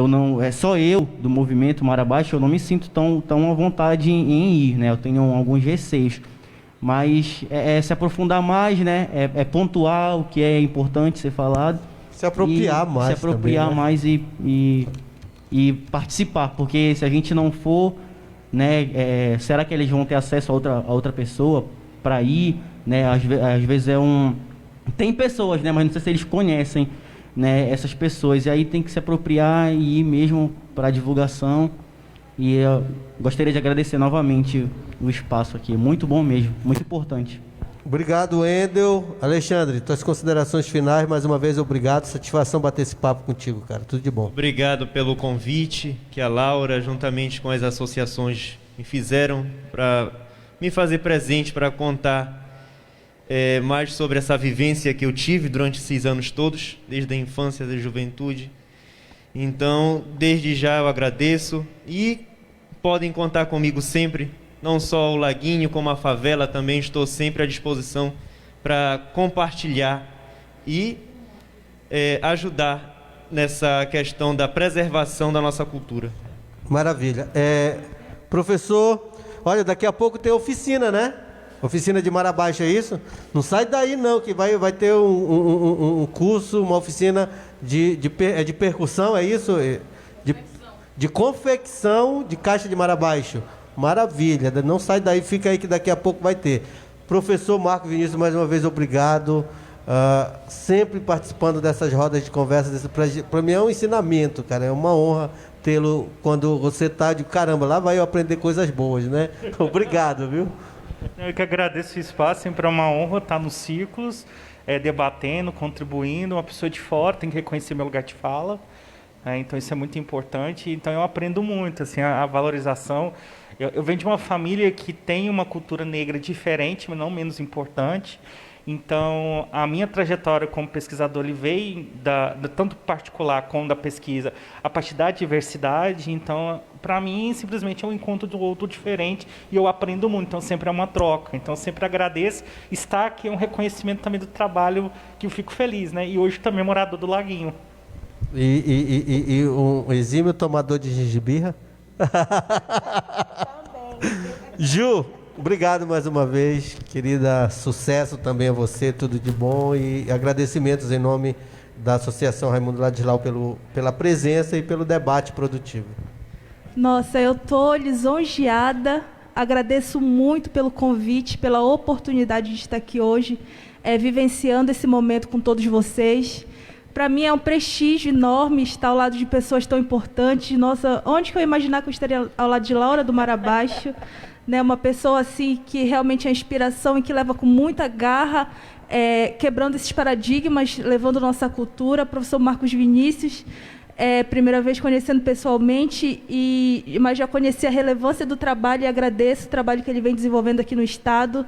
S5: não é só eu do movimento Marabaixo, eu não me sinto tão à vontade em ir, né? Eu tenho alguns receios. Mas se aprofundar mais, né? Pontuar o que é importante ser falado.
S1: Se apropriar mais.
S5: Se apropriar
S1: também, né?
S5: mais e participar. Porque se a gente não for, né? Será que eles vão ter acesso a outra pessoa para ir, né? Às vezes tem pessoas, né? Mas não sei se eles conhecem, né, essas pessoas, e aí tem que se apropriar e ir mesmo para a divulgação. E eu gostaria de agradecer novamente o espaço aqui, muito bom mesmo, muito importante.
S1: Obrigado, Wendel. Alexandre, tuas considerações finais, mais uma vez obrigado, satisfação bater esse papo contigo, cara, tudo de bom.
S4: Obrigado pelo convite que a Laura, juntamente com as associações, me fizeram para me fazer presente, para contar mais sobre essa vivência que eu tive durante esses anos todos, desde a infância, da juventude. Então, desde já eu agradeço e podem contar comigo sempre, não só o Laguinho, como a favela também, estou sempre à disposição para compartilhar e ajudar nessa questão da preservação da nossa cultura.
S1: Maravilha. Professor, olha, daqui a pouco tem oficina, né? Oficina de Marabaixo, é isso? Não sai daí não, que vai ter um curso, uma oficina de percussão, é isso? De confecção de caixa de Marabaixo. Maravilha, não sai daí, fica aí que daqui a pouco vai ter. Professor Marco Vinícius, mais uma vez obrigado, sempre participando dessas rodas de conversa, para mim é um ensinamento, cara, é uma honra tê-lo quando você está de caramba, lá vai eu aprender coisas boas, né? Obrigado, viu?
S2: Eu que agradeço o espaço, sempre é uma honra estar nos círculos, debatendo, contribuindo. Uma pessoa de fora tem que reconhecer meu lugar de fala, então isso é muito importante. Então eu aprendo muito, assim, a valorização. Eu venho de uma família que tem uma cultura negra diferente, mas não menos importante. Então, a minha trajetória como pesquisador ele veio tanto particular como da pesquisa, a partir da diversidade. Então, para mim, simplesmente é um encontro do outro diferente e eu aprendo muito. Então, sempre é uma troca. Então, sempre agradeço. Estar aqui é um reconhecimento também do trabalho que eu fico feliz, né? E hoje também morador do Laguinho.
S1: E um exímio tomador de gengibirra? Ju, obrigado mais uma vez, querida, sucesso também a você, tudo de bom e agradecimentos em nome da Associação Raimundo Ladislau pela presença e pelo debate produtivo.
S3: Nossa, eu estou lisonjeada, agradeço muito pelo convite, pela oportunidade de estar aqui hoje, vivenciando esse momento com todos vocês. Para mim é um prestígio enorme estar ao lado de pessoas tão importantes. Nossa, onde que eu ia imaginar que eu estaria ao lado de Laura do Marabaixo? Né, uma pessoa assim que realmente é inspiração e que leva com muita garra, quebrando esses paradigmas, levando nossa cultura. Professor Marcos Vinícius, primeira vez conhecendo pessoalmente, mas já conheci a relevância do trabalho e agradeço o trabalho que ele vem desenvolvendo aqui no Estado.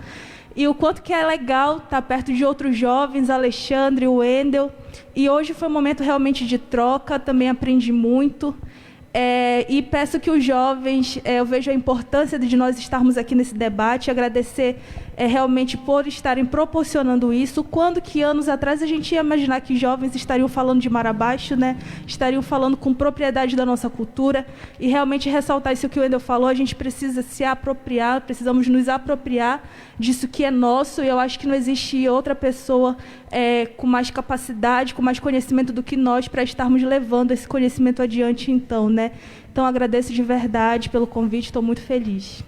S3: E o quanto que é legal estar perto de outros jovens, Alexandre, o Wendel. E hoje foi um momento realmente de troca, também aprendi muito. E peço que os jovens, eu vejo a importância de nós estarmos aqui nesse debate, agradecer realmente por estarem proporcionando isso. Quando que anos atrás a gente ia imaginar que jovens estariam falando de Marabaixo, né? Estariam falando com propriedade da nossa cultura, e realmente ressaltar isso que o Wendel falou, a gente precisa se apropriar, precisamos nos apropriar disso que é nosso, e eu acho que não existe outra pessoa com mais capacidade, com mais conhecimento do que nós para estarmos levando esse conhecimento adiante, então, né? Então, agradeço de verdade pelo convite, estou muito feliz.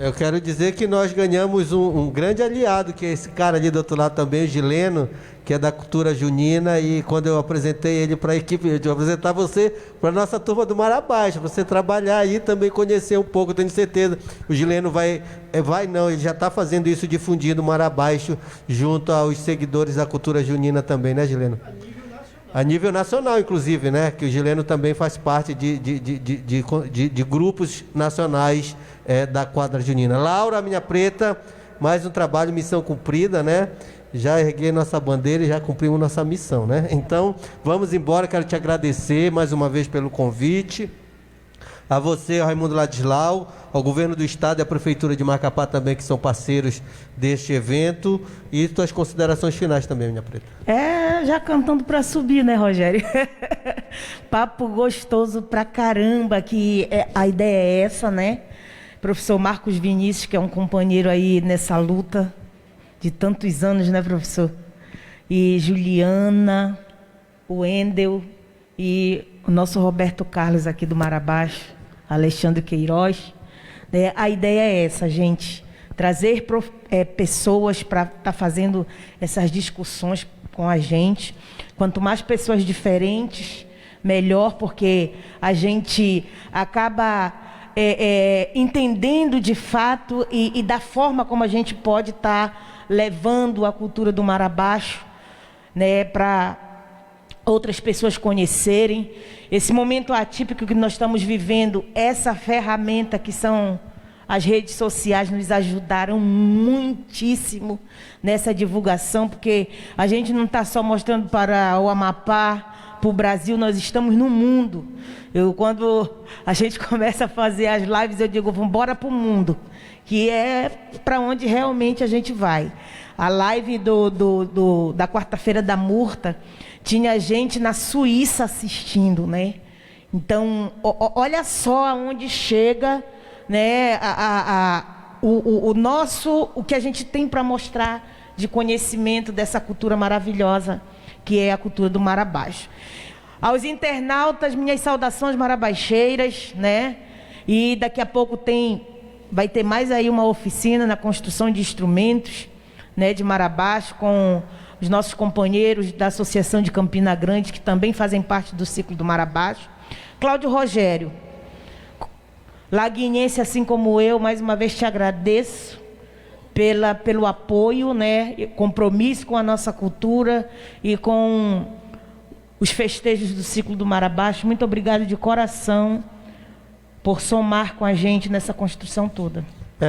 S1: Eu quero dizer que nós ganhamos um grande aliado, que é esse cara ali do outro lado também, o Gileno, que é da cultura junina, e quando eu apresentei ele para a equipe, eu vou apresentar você para a nossa turma do Mar Abaixo, você trabalhar aí também, conhecer um pouco, tenho certeza. O Gileno ele já está fazendo isso, difundindo o Mar Abaixo junto aos seguidores da cultura junina também, né, Gileno? A nível nacional, inclusive, né? Que o Gileno também faz parte de grupos nacionais da quadra junina. Laura, minha preta, mais um trabalho, missão cumprida, né? Já erguei nossa bandeira e já cumprimos nossa missão, né? Então, vamos embora, quero te agradecer mais uma vez pelo convite. A você, ao Raimundo Ladislau, ao Governo do Estado e à Prefeitura de Macapá também, que são parceiros deste evento. E tuas considerações finais também, minha preta.
S6: Já cantando para subir, né, Rogério? Papo gostoso pra caramba, que a ideia é essa, né? Professor Marcos Vinícius, que é um companheiro aí nessa luta de tantos anos, né, professor? E Juliana, o Wendel e o nosso Roberto Carlos aqui do Mar Abaixo, Alexandre Queiroz. A ideia é essa, gente, trazer pessoas para estar fazendo essas discussões com a gente. Quanto mais pessoas diferentes, melhor, porque a gente acaba entendendo de fato e da forma como a gente pode estar levando a cultura do Mar Abaixo, né, para outras pessoas conhecerem. Esse momento atípico que nós estamos vivendo, essa ferramenta que são as redes sociais nos ajudaram muitíssimo nessa divulgação, porque a gente não está só mostrando para o Amapá, para o Brasil, nós estamos no mundo. Quando a gente começa a fazer as lives, eu digo, vamos embora para o mundo, que é para onde realmente a gente vai. A live da quarta-feira da Murta, tinha gente na Suíça assistindo, né? Então, olha só aonde chega, né, o que a gente tem para mostrar de conhecimento dessa cultura maravilhosa, que é a cultura do Mar Abaixo. Aos internautas, minhas saudações marabaixeiras, né? E daqui a pouco vai ter mais aí uma oficina na construção de instrumentos, né, de Mar Abaixo, com os nossos companheiros da Associação de Campina Grande, que também fazem parte do ciclo do Mar Abaixo. Cláudio Rogério, laguinense assim como eu, mais uma vez te agradeço pelo apoio, né, compromisso com a nossa cultura e com os festejos do ciclo do Mar Abaixo. Muito obrigado de coração por somar com a gente nessa construção toda.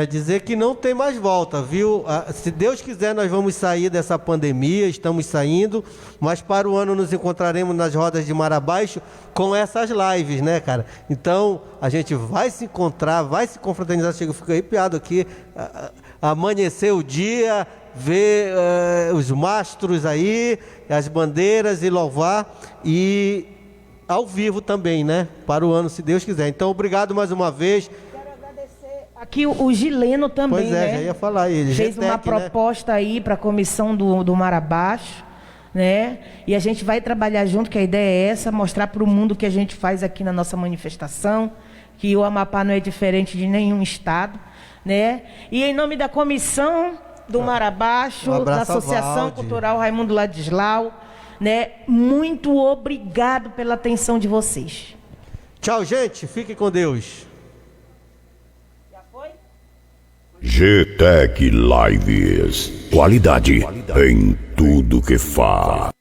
S1: Dizer que não tem mais volta, viu? Se Deus quiser, nós vamos sair dessa pandemia, estamos saindo, mas para o ano nos encontraremos nas rodas de Mar Abaixo com essas lives, né, cara? Então, a gente vai se encontrar, vai se confraternizar. Chega, eu fico arrepiado aqui, amanhecer o dia, ver os mastros aí, as bandeiras e louvar, e ao vivo também, né? Para o ano, se Deus quiser. Então, obrigado mais uma vez.
S6: Aqui o Gileno também,
S1: pois é,
S6: né?
S1: Já ia falar ele.
S6: Fez
S1: GTEC,
S6: uma proposta, né, aí para a comissão do Mar Abaixo, né? E a gente vai trabalhar junto, que a ideia é essa, mostrar para o mundo o que a gente faz aqui na nossa manifestação, que o Amapá não é diferente de nenhum estado, né? E em nome da comissão do Mar Abaixo, da Associação Cultural Raimundo Ladislau, né? Muito obrigado pela atenção de vocês.
S1: Tchau, gente. Fique com Deus.
S7: GTEC Lives. Qualidade em tudo que faz.